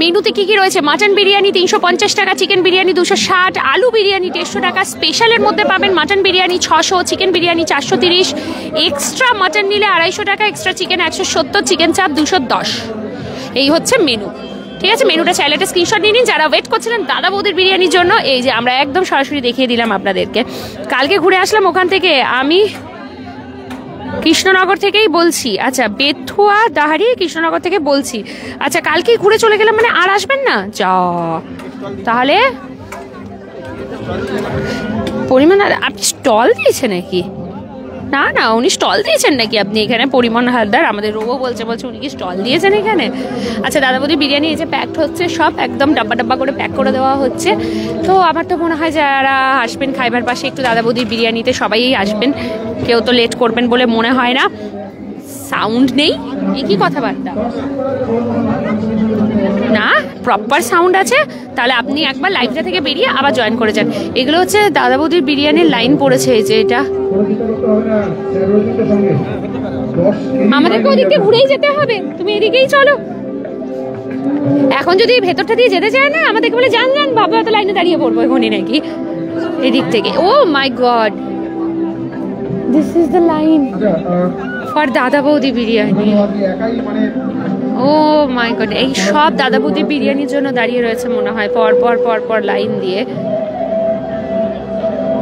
মেনুতে কি কি রয়েছে? মাটন বিরিয়ানি 350 টাকা, চিকেন বিরিয়ানি 260, আলু বিরিয়ানি 150 টাকা, স্পেশালের মধ্যে পাবেন mutton biryani 600, chicken biryani 430, extra mutton নিলে 250 টাকা, এক্সট্রা চিকেন 170, চিকেন চাপ 210। এই হচ্ছে মেনু, ঠিক আছে। মেনুটা চাইলে একটা স্ক্রিনশট নিয়ে নিন যারা ওয়েট করছিলেন দাদা বৌদির বিরিয়ানির জন্য। এই যে আমরা একদম সরাসরি দেখিয়ে দিলাম আপনাদেরকে। কালকে ঘুরে আসলাম ওখান থেকে, আমি কৃষ্ণনগর থেকেই বলছি। আচ্ছা বেথুয়া দাহারি কৃষ্ণনগর থেকে বলছি। আচ্ছা কালকেই ঘুরে চলে গেলাম, মানে আর আসবেন না? যা তাহলে পরিমাণ। আপনি স্টল দিয়েছেন নাকি? না না উনি স্টল দিয়েছেন নাকি আপনি এখানে? পরিমল হালদার আমাদের রোবো বলছে উনি কি স্টল দিয়েছেন এখানে? আচ্ছা দাদা বৌদি বিরিয়ানি এই যে প্যাকড হচ্ছে, সব একদম ডাব্বা ডাব্বা করে প্যাক করে দেওয়া হচ্ছে। তো আমার তো মনে হয় যারা আসবেন খাইবার পাশে একটু দাদা বৌদির বিরিয়ানিতে সবাই আসবেন, কেউ তো লেট করবেন বলে মনে হয় না। সাউন্ড নেই, এ কি কথাবার্তা? না প্রপার সাউন্ড আছে, তাহলে আপনি একবার লাইভটা থেকে বেরিয়ে আবার জয়েন করে যান। এগুলো হচ্ছে দাদা বৌদির বিরিয়ানির লাইন পড়েছে, এই যে এটা। আমাদেরকে ওদিকে ঘুরেই যেতে হবে, তুমি এদিকেই চলো। এখন যদি ভেতরটা দিয়ে যেতে চায় না, আমাদেরকে বলে যান যান, বাবা তো লাইনে দাঁড়িয়ে পড়বো এখনই নাকি এদিক থেকে। Oh my god, this is the line for Dada Boudi biryani. O my god, এই সব দাদা বৌদি বিরিয়ানির জন্য দাঁড়িয়ে রয়েছে মনে হয়, পর পর পর পর লাইন দিয়ে।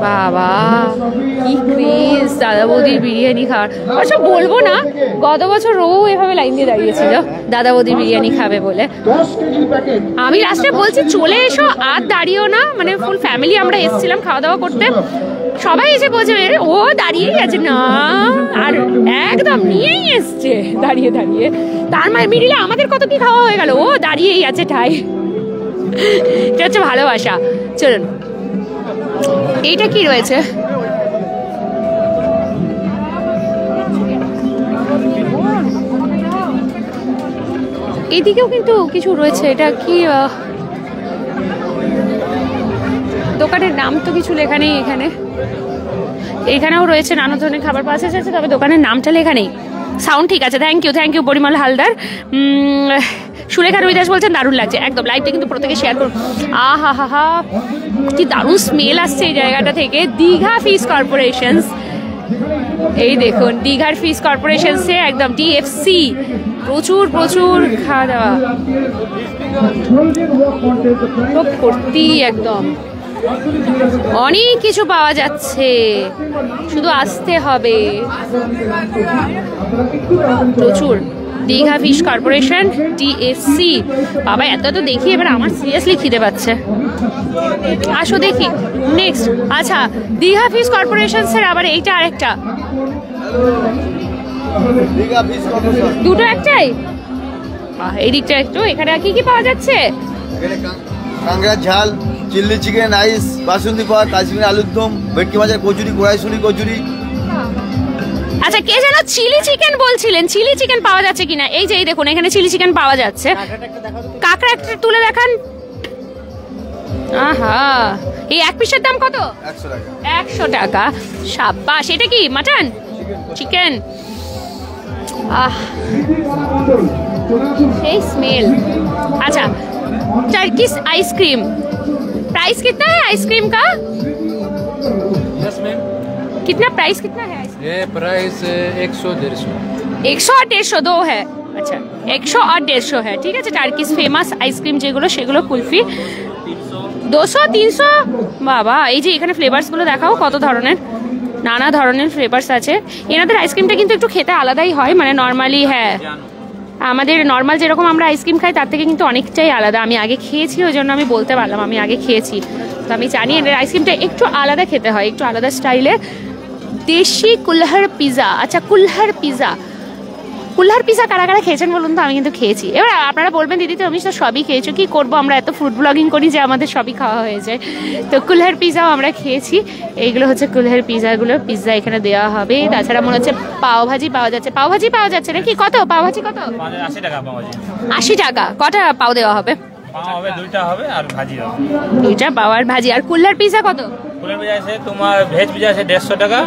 বাবা কি ক্রেজ দাদা বৌদির বিরিয়ানি খাওয়ার। আচ্ছা বলবো না, গত বছর এভাবে লাইন দিয়ে দাঁড়িয়েছিল দাদা বৌদি বিরিয়ানি খাবে বলে। আমি লাস্টে বলছি চলে এসো, আর দাঁড়িয়েও না, মানে ফুল ফ্যামিলি আমরা এসেছিলাম খাওয়া দাওয়া করতে। সবাই এসে বলছে ও দাঁড়িয়েই আছে না, আর একদম নিয়েই এসছে দাঁড়িয়ে দাঁড়িয়ে। তার মানে মিডিলে আমাদের কত কি খাওয়া হয়ে গেল, ও দাঁড়িয়েই আছে ঠাই। এটা হচ্ছে ভালোবাসা। চলুন এইটা কি রয়েছে? এদিকেও কিন্তু কিছু রয়েছে, এটা কি দোকানের নাম তো কিছু লেখা নেই এখানে। এখানেও রয়েছে নানা ধরনের খাবার পাওয়া যাচ্ছে, তবে দোকানের নামটা লেখা নেই। সাউন্ড ঠিক আছে, থ্যাংক ইউ পরিমল হালদার। সুরেখা রবিদাস বলছেন দারুণ লাগছে, একদম লাইভটা কিন্তু প্রত্যেকে শেয়ার করুন। আহা হা হা কি দারুণ স্মেল আসছে এই জায়গাটা থেকে। দীঘা ফিশ কর্পোরেশনস, এই দেখুন দীঘার ফিশ কর্পোরেশনসে একদম ডিএফসি, প্রচুর প্রচুর খাওয়া দাওয়া ভর্তি একদম। অনেক কিছু পাওয়া যাচ্ছে, শুধু আসতে হবে। প্রচুর। Digha fish corporation, TFC। বাবা এত তো দেখি, এবার আমার সিরিয়াসলি খিদে পাচ্ছে, আসো দেখি নেক্সট। আচ্ছা, দীঘা ফিশ কর্পোরেশন স্যার, আবার এইটা আরেকটা, দুটো একটাই? এই দিকটা একটু, এখানে কি কি পাওয়া যাচ্ছে? কাঁকড়ার ঝাল, চিল্লি চিকেন, আইস, বাসন্তী পাওয়া, কাশ্মীর আলুর দম, ভেটকি ভাজা, কচুরি, কড়াইশুঁড়ি কচুরি। আচ্ছা, কে যেন চিলি চিকেন বলছিলেন, চিলি চিকেন পাওয়া যাচ্ছে কিনা? এই যে এই দেখুন, এখানে চিলি চিকেন পাওয়া যাচ্ছে। কাঁকড়া একটা তুলে দেখান। আহা, এই এক পিসের দাম কত? 100 টাকা। সাবাস। এটা কি মাটন? চিকেন? আহ, সেই স্মেল। अच्छा, टर्किश आइसक्रीम, प्राइस कितना है आइसक्रीम का? Yes ma'am. कितना प्राइस कितना है? ये प्राइस 100-150। 100 और 150 दो है। अच्छा, 100 और 150 है, ठीक है। টার্কিশ ফেমাস আইসক্রিম যেগুলো, সেগুলো কুলফি 200-300। বাবা, এই যে এখানে ফ্লেভারসগুলো দেখাও, কত ধরনের, নানা ধরনের ফ্লেভারস আছে। এনাদের আইসক্রিমটা কিন্তু একটু খেতে আলাদাই হয়, মানে নর্মালি, হ্যাঁ আমাদের নর্মাল যেরকম আমরা আইসক্রিম খাই তার থেকে কিন্তু অনেকটাই আলাদা। আমি আগে খেয়েছি, ওই জন্য আমি বলতে পারলাম, আমি আগে খেয়েছি, তো আমি জানি এদের আইসক্রিমটা একটু আলাদা খেতে হয়, একটু আলাদা স্টাইলের। দেশি কুলহার পিজা। আচ্ছা, কুলহার পিজা, কুলহার পিজা কারা কারা খেয়েছেন বলুন তো? আমি কিন্তু খেয়েছি। এবার আপনারা বলবেন দিদি তো আমি তো সবই খেয়েছো, কি করবো, আমরা এত ফুড ব্লগিং করি যে আমাদের সবই খাওয়া হয়ে যায়। তো কুলহার পিজাও আমরা খেয়েছি। এইগুলো হচ্ছে কুলহার পিজাগুলো, পিজা এখানে দেওয়া হবে। তাছাড়া মনে হচ্ছে পাও ভাজি পাওয়া যাচ্ছে, পাও ভাজি পাওয়া যাচ্ছে নাকি? কত পাও ভাজি? কত? 80 টাকা পাও ভাজি। 80 টাকা। কটা পাও দেওয়া হবে? পাও হবে দুইটা হবে আর ভাজি হবে দুইটা, পাও আর ভাজি। আর কুলহার পিজা কত? কুলহার পিজা আছে তোমার, ভেজ পিজা আছে 150 টাকা,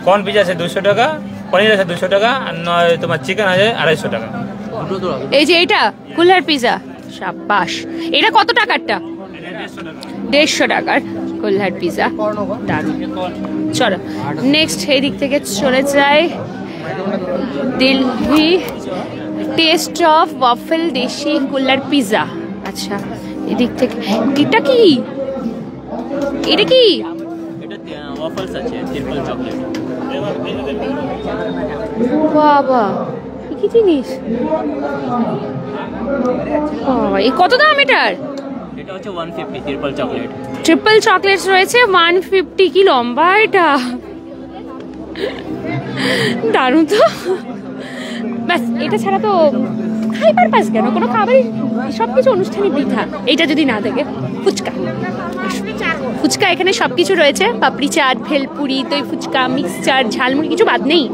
কর্ন পিজা আছে 200 টাকা, পনির আছে 200 টাকা, আর তোমার চিকেন আছে 250 টাকা। এই যে এইটা কুলহার পিজা, সাবাস। এটা কত টাকারটা? 150 টাকার কুলহার পিজা। চলো নেক্সট এই দিক থেকে চলে যায়। দিল্লি টেস্ট অফ ওয়াফেল দেশি কুলহার পিজা। আচ্ছা, এদিক থেকে এটা কি? এটা কি? এটা ওয়াফেলস আছে, ট্রিপল চকলেট। বাবা, কি জিনিস! বাবা, এই কত দাম এটার? এটা হচ্ছে 150 ট্রিপল চকলেট। ট্রিপল চকলেটস রয়েছে 150। কি লম্বা এটা, দারুণ তো। ব্যাস, এটা ছাড়া তো খাইবার পাস কেন, কোনো খাবার, সবকিছু অনুষ্ঠানে পিঠা। এইটা যদি না থাকে, ফুচকা, ফুচকা এখানে সবকিছু রয়েছে, পাপড়ি চাট, ভেলপুরি, দই ফুচকা, মিক্সচার, ঝালমুড়ি, কিছু বাদ নেই।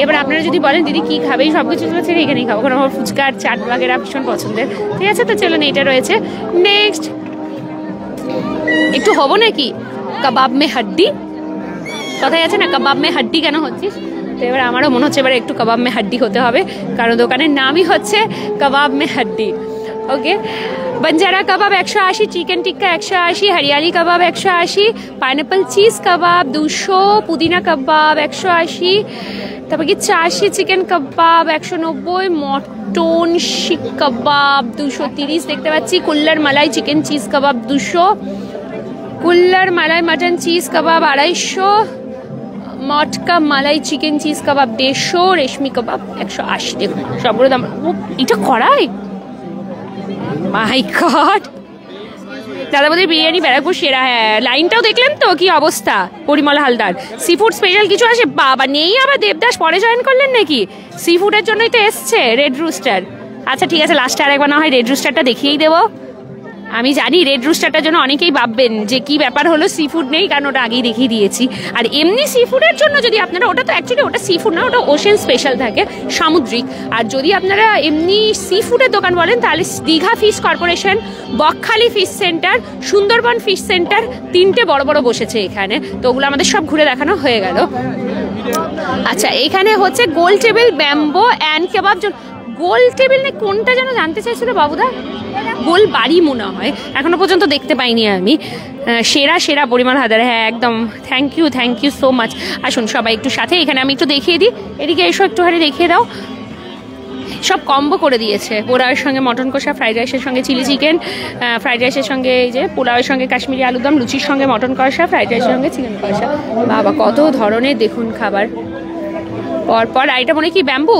এবার আপনারা যদি বলেন দিদি কি খাবে, সব কিছু ছেড়ে এখানেই খাবো, কারণ আমার ফুচকা আর চাট বাগেরা ভীষণ পছন্দের। ঠিক আছে, তো চলুন, এটা রয়েছে। নেক্সট একটু হবো নাকি কাবাব মে হাড্ডি, কথাই আছে না, কাবাব মে হাড্ডি কেন হচ্ছিস? তো এবার আমারও মনে হচ্ছে এবার একটু কাবাব মে হাড্ডি হতে হবে, কারণ দোকানের নামই হচ্ছে কাবাব মে হাড্ডি। ওকে, बंजारा कबाब 180, चिकन टिक्का 180, हरियाली कबाब 180, पाइनएप्पल चीज कबाब 200, पुदीना कबाब 180, তারপর কি 80 চিকেন কাবাব 190, মটন শিক কাবাব 230 দেখতে পাচ্ছি, কুল্লার মালাই চিকেন চিজ কাবাব 200, কুল্লার মালাই মাটন চিজ কাবাব 250, মটকা মালাই চিকেন চিজ কাবাব 150, রেশমি কাবাব 180। দেখুন সবগুলো দাম। এটা কড়াই, মাই গড, দাদা বৌদির বিরিয়ানি ব্যারাকপুর সেরা। হ্যাঁ, লাইনটাও দেখলেন তো কি অবস্থা। Parimal Haldar, sea food special কিছু আসে? বাবা নেই, আবার দেবদাস পরে জয়েন করলেন নাকি? সি ফুডের জন্যই তো এসছে রেড রুস্টার। আচ্ছা ঠিক আছে, লাস্টে আরেকবার না হয় রেড রুস্টারটা দেখিয়েই দেবো। আমি জানি রেড রুস্টারটার জন্য অনেকেই ভাববেন যে কি ব্যাপার হলো, সি ফুড নেই, কারণ ওটা আগেই দেখিয়ে দিয়েছি। আর এমনি সি ফুডের জন্য যদি আপনারা, ওটা তো অ্যাকচুয়ালি ওটা সি ফুড না, ওটা ওশেন স্পেশাল থাকে, সামুদ্রিক। আর যদি আপনারা এমনি সি ফুডের দোকান বলেন, তাহলে Digha fish corporation, Bakkhali fish centre, Sundarban fish centre, তিনটে বড় বড় বসেছে এখানে। তো ওগুলো আমাদের সব ঘুরে দেখানো হয়ে গেল। আচ্ছা, এখানে হচ্ছে গোল টেবিল ব্যাম্বো অ্যান্ড কেবাব। গোল টেবিল না কোনটা যেন জানতে চাইছিল বাবুদা? গোল বাড়ি মনে হয়, এখনো পর্যন্ত দেখতে পাইনি আমি। সেরা সেরা পরিমাণ হাজার, হ্যাঁ একদম। Thank you so much. আসুন সবাই একটু সাথে, এখানে আমি একটু দেখিয়ে দিই, এদিকে এসো একটুখানি দেখিয়ে দাও। সব কম্বো করে দিয়েছে, পোলাওয়ের সঙ্গে মটন কষা, ফ্রাইড রাইসের সঙ্গে চিলি চিকেন, ফ্রাইড রাইসের সঙ্গে এই যে পোলাওয়ের সঙ্গে কাশ্মীরি আলুদম, লুচির সঙ্গে মটন কষা, ফ্রাইড রাইসের সঙ্গে চিকেন কষা। বাবা কত ধরনের দেখুন খাবার। পরপর এটা মনে কি ব্যাম্বু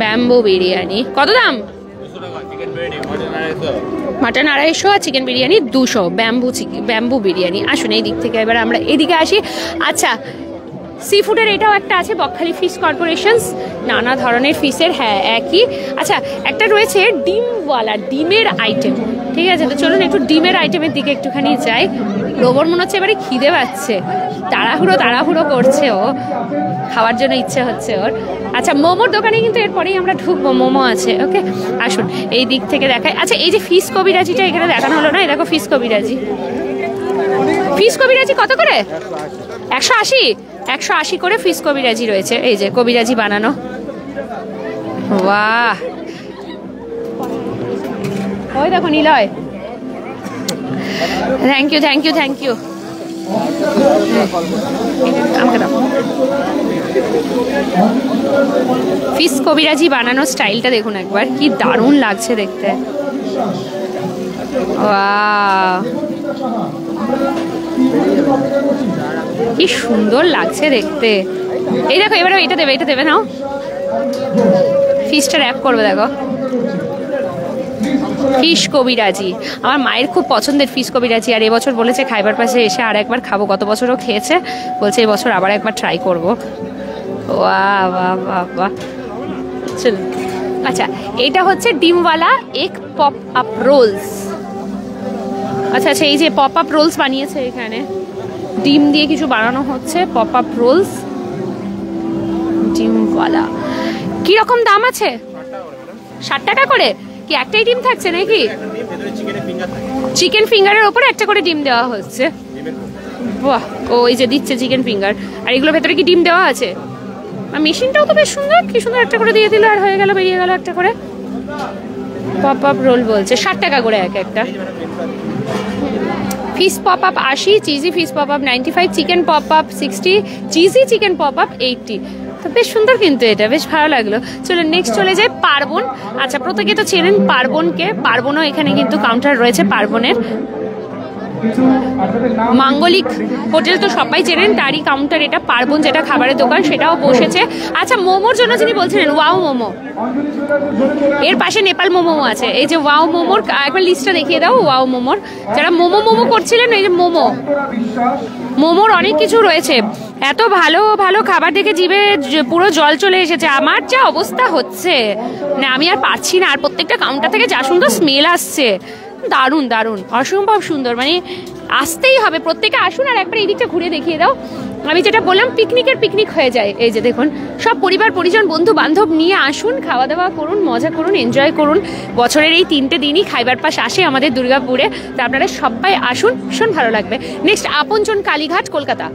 ব্যাম্বু বিরিয়ানি, কত দাম? মাটন 250 আর চিকেন বিরিয়ানি 200। ব্যাম্বু বিরিয়ানি। আসুন এই দিক থেকে এবার আমরা এদিকে আসি। আচ্ছা সি ফুডের এটাও একটা আছে, বকখালি ফিশ কর্পোরেশনস, নানা ধরনের ফিশের, হ্যাঁ একই। আচ্ছা একটা রয়েছে ডিমওয়ালা, ডিমের আইটেম, ঠিক আছে। তো চলুন একটু ডিমের আইটেমের দিকে একটুখানি যাই। রোবর মনে হচ্ছে এবারে খিদে পাচ্ছে, তাড়াহুড়ো করছে ও, খাওয়ার জন্য ইচ্ছে হচ্ছে ওর। আচ্ছা মোমোর দোকানে কিন্তু এরপরেই আমরা ঢুকবো, মোমো আছে। ওকে আসুন এই দিক থেকে দেখাই। আচ্ছা এই যে ফিশ কবিরাজিটা এখানে দেখানো হলো না, এই দেখো ফিশ কবিরাজি। ফিশ কবিরাজি কত করে? 180 করে ফিশ কবিরাজি রয়েছে। এই যে কবিরাজি বানানো, বাহ। ওই দেখো নিলয়, থ্যাংক ইউ। ফিশ কবিরাজি বানানোর স্টাইলটা দেখুন একবার, কি দারুণ লাগছে দেখতে। ওয়াও কি সুন্দর লাগছে দেখতে। এই দেখো এবারে এটা দেবে নাও, ফিশটা র্যাপ করবে দেখো। ফিশ কবিরাজি আমার মায়ের খুব পছন্দের ফিশ কবিরাজি, আর এবছর বলেছে খাইবার পাশে এসে আর একবার খাবো। গত বছরও খেয়েছে, বলছে এবছর আবার একবার ট্রাই করবো। বাহ বাহ বাহ বাহ। চল আচ্ছা এটা হচ্ছে ডিমওয়ালা এগ পপ আপ রোলস। আচ্ছা এই যে পপ আপ রোলস বানিয়েছে, এখানে ডিম দিয়ে কিছু বানানো হচ্ছে, পপ আপ রোলস ডিমওয়ালা। কিরকম দাম আছে? 60 টাকা করে। কি একটাই ডিম থাকছে নাকি? চিকেন ফিঙ্গারের ওপরে একটা করে ডিম দেওয়া হচ্ছে। বাহ, ওই যে দিচ্ছে চিকেন ফিঙ্গার, আর এগুলোর ভেতরে কি ডিম দেওয়া আছে? আর মেশিনটাও তো বেশ সুন্দর, কি সুন্দর একটা করে দিয়ে দিল আর হয়ে গেল, বেরিয়ে গেল একটা করে। পপ আপ রোল বলছে 60 টাকা করে এক একটা। Fish pop up 80, cheesy fish pop up 95, chicken pop up 60, cheesy chicken pop up 80। তো বেশ সুন্দর কিন্তু এটা, বেশ ভালো লাগলো। চলো নেক্সট চলে যাই পার্বণ। আচ্ছা প্রত্যেকে তো চেনেন পার্বণকে, পার্বণও এখানে কিন্তু কাউন্টার রয়েছে পার্বণের। মাঙ্গলিক হোটেল তো সবাই চেনেন, তারই কাউন্টার এটা। পার্বণ যেটা খাবারের দোকান সেটাও বসেছে। আচ্ছা মোমোর জন্য যিনি বলছিলেন, ওয়াও মোমো, এর পাশে নেপাল মোমো আছে। এই যে ওয়াও মোমোর একবার লিস্টটা দেখিয়ে দাও। ওয়াও মোমোর যারা মোমো করছিলেন, এই যে মোমোর অনেক কিছু রয়েছে। এত ভালো ভালো খাবার দেখে জিভে পুরো জল চলে এসেছে। আমার যা অবস্থা হচ্ছে মানে আমি আর পারছি না। আর প্রত্যেকটা কাউন্টার থেকে যা সুন্দর স্মেল আসছে, দারুণ দারুণ, অসম্ভব সুন্দর। মানে আসতেই হবে, প্রত্যেকে আসুন আর একবার এই দিকটা ঘুরে দেখিয়ে দাও। আমি যেটা বললাম পিকনিক হয়ে যায়। এই যে দেখুন সব পরিবার পরিজন বন্ধু বান্ধব নিয়ে আসুন, খাওয়া দাওয়া করুন, মজা করুন, এনজয় করুন। বছরের এই 3টে দিনই খাইবার পাস আসে আমাদের দুর্গাপুরে, তা আপনারা সবাই আসুন, ভীষণ ভালো লাগবে। নেক্সট আপনজন কালীঘাট, কলকাতা,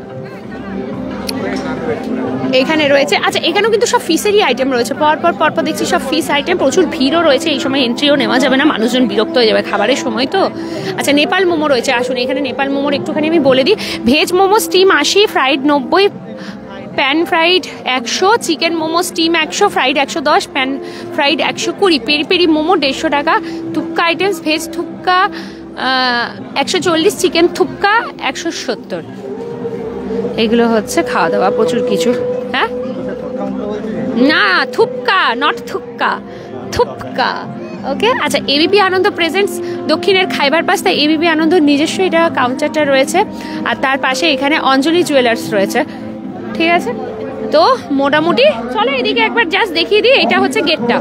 এখানে রয়েছে। আচ্ছা এখানেও কিন্তু সব ফিশেরই আইটেম রয়েছে, পরপর দেখছি সব ফিশ আইটেম। প্রচুর ভিড়ও রয়েছে, এই সময় এন্ট্রিও নেওয়া যাবে না, মানুষজন বিরক্ত হয়ে যাবে খাবারের সময় তো। আচ্ছা নেপাল মোমো রয়েছে, আসুন এখানে নেপাল মোমোর একটুখানি আমি বলে দিই। Veg momo steam 80, fried 90, pan fried 100, chicken momo steam 100, fried 110, pan fried 120, peri peri momo 150 টাকা, থুপকা আইটেমস, ভেজ থুপকা 140, চিকেন থুপকা 170। এগুলো হচ্ছে খাওয়া দাওয়া, প্রচুর কিছু। হ্যাঁ না থুপকা, নট থুপকা, থুপকা। ওকে আচ্ছা এবিপি আনন্দ প্রেজেন্টস দক্ষিণের খাইবার পাস, তাই এবিপি আনন্দ নিজস্ব এটা কাউন্টারটা রয়েছে। আর তার পাশে এখানে অঞ্জলি জুয়েলার্স রয়েছে, ঠিক আছে। তো মোটামুটি চলো এদিকে একবার জাস্ট দেখিয়ে দিই। এটা হচ্ছে গেটটা।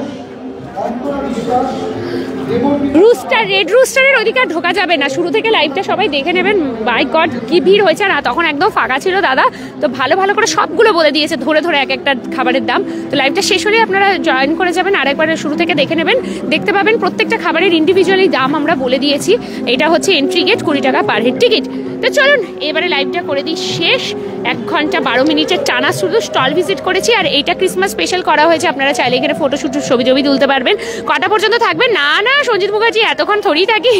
রুস্টার, রেড রুস্টারের ওইদিকে আর ঢোকা যাবে না, শুরু থেকে লাইভটা সবাই দেখে নেবেন। বাই গড কি ভিড় হয়েছে, আর তখন একদম ফাঁকা ছিল দাদা, তো ভালো করে সবগুলো বলে দিয়েছে ধরে এক একটা খাবারের দাম। তো লাইভটা শেষ হলে আপনারা জয়েন করে যাবেন, আর একবার শুরু থেকে দেখে নেবেন, দেখতে পাবেন প্রত্যেকটা খাবারের ইন্ডিভিজুয়ালি দাম আমরা বলে দিয়েছি। এটা হচ্ছে এন্ট্রি গেট, 20 টাকা পার হেড টিকিট। তো চলুন এবারে লাইভটা করে দিই শেষ। 1 ঘন্টা 12 মিনিটের টানা শুধু স্টল ভিজিট করেছি, আর এইটা ক্রিসমাস স্পেশাল করা হয়েছে। আপনারা চাইলে এখানে ফটোশুট ছবি তুলতে পারবেন। কটা পর্যন্ত থাকবেন? না সঞ্জিত মুখার্জি এতক্ষণ থোড়ি থাকি,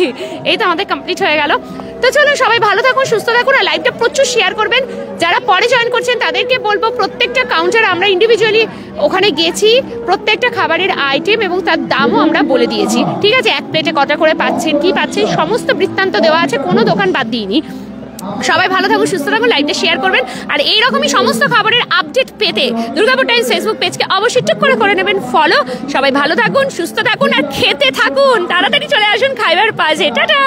এই তো আমাদের কমপ্লিট হয়ে গেল। তো চলো সবাই ভালো থাকুন, সুস্থ থাকুন, আর লাইভটা প্রচুর শেয়ার করবেন। যারা পরে জয়েন করছেন তাদেরকে বলবো প্রত্যেকটা কাউন্টার আমরা ইন্ডিভিজুয়ালি ওখানে গেছি, প্রত্যেকটা খাবারের আইটেম এবং তার দামও আমরা বলে দিয়েছি, ঠিক আছে? এক প্লেটে কত করে পাচ্ছেন, কি পাচ্ছেন, সমস্ত বৃত্তান্ত দেওয়া আছে, কোনো দোকান বাদ দিইনি। সবাই ভালো থাকুন, সুস্থ থাকুন, লাইভটা শেয়ার করবেন। আর এইরকমই সমস্ত খাবারের আপডেট পেতে দুর্গাপুর টাইমস ফেসবুক পেজকে অবশ্যই টুক করে নেবেন ফলো। সবাই ভালো থাকুন, সুস্থ থাকুন আর খেতে থাকুন। তাড়াতাড়ি চলে আসুন খাইবার পাশে। টাটা।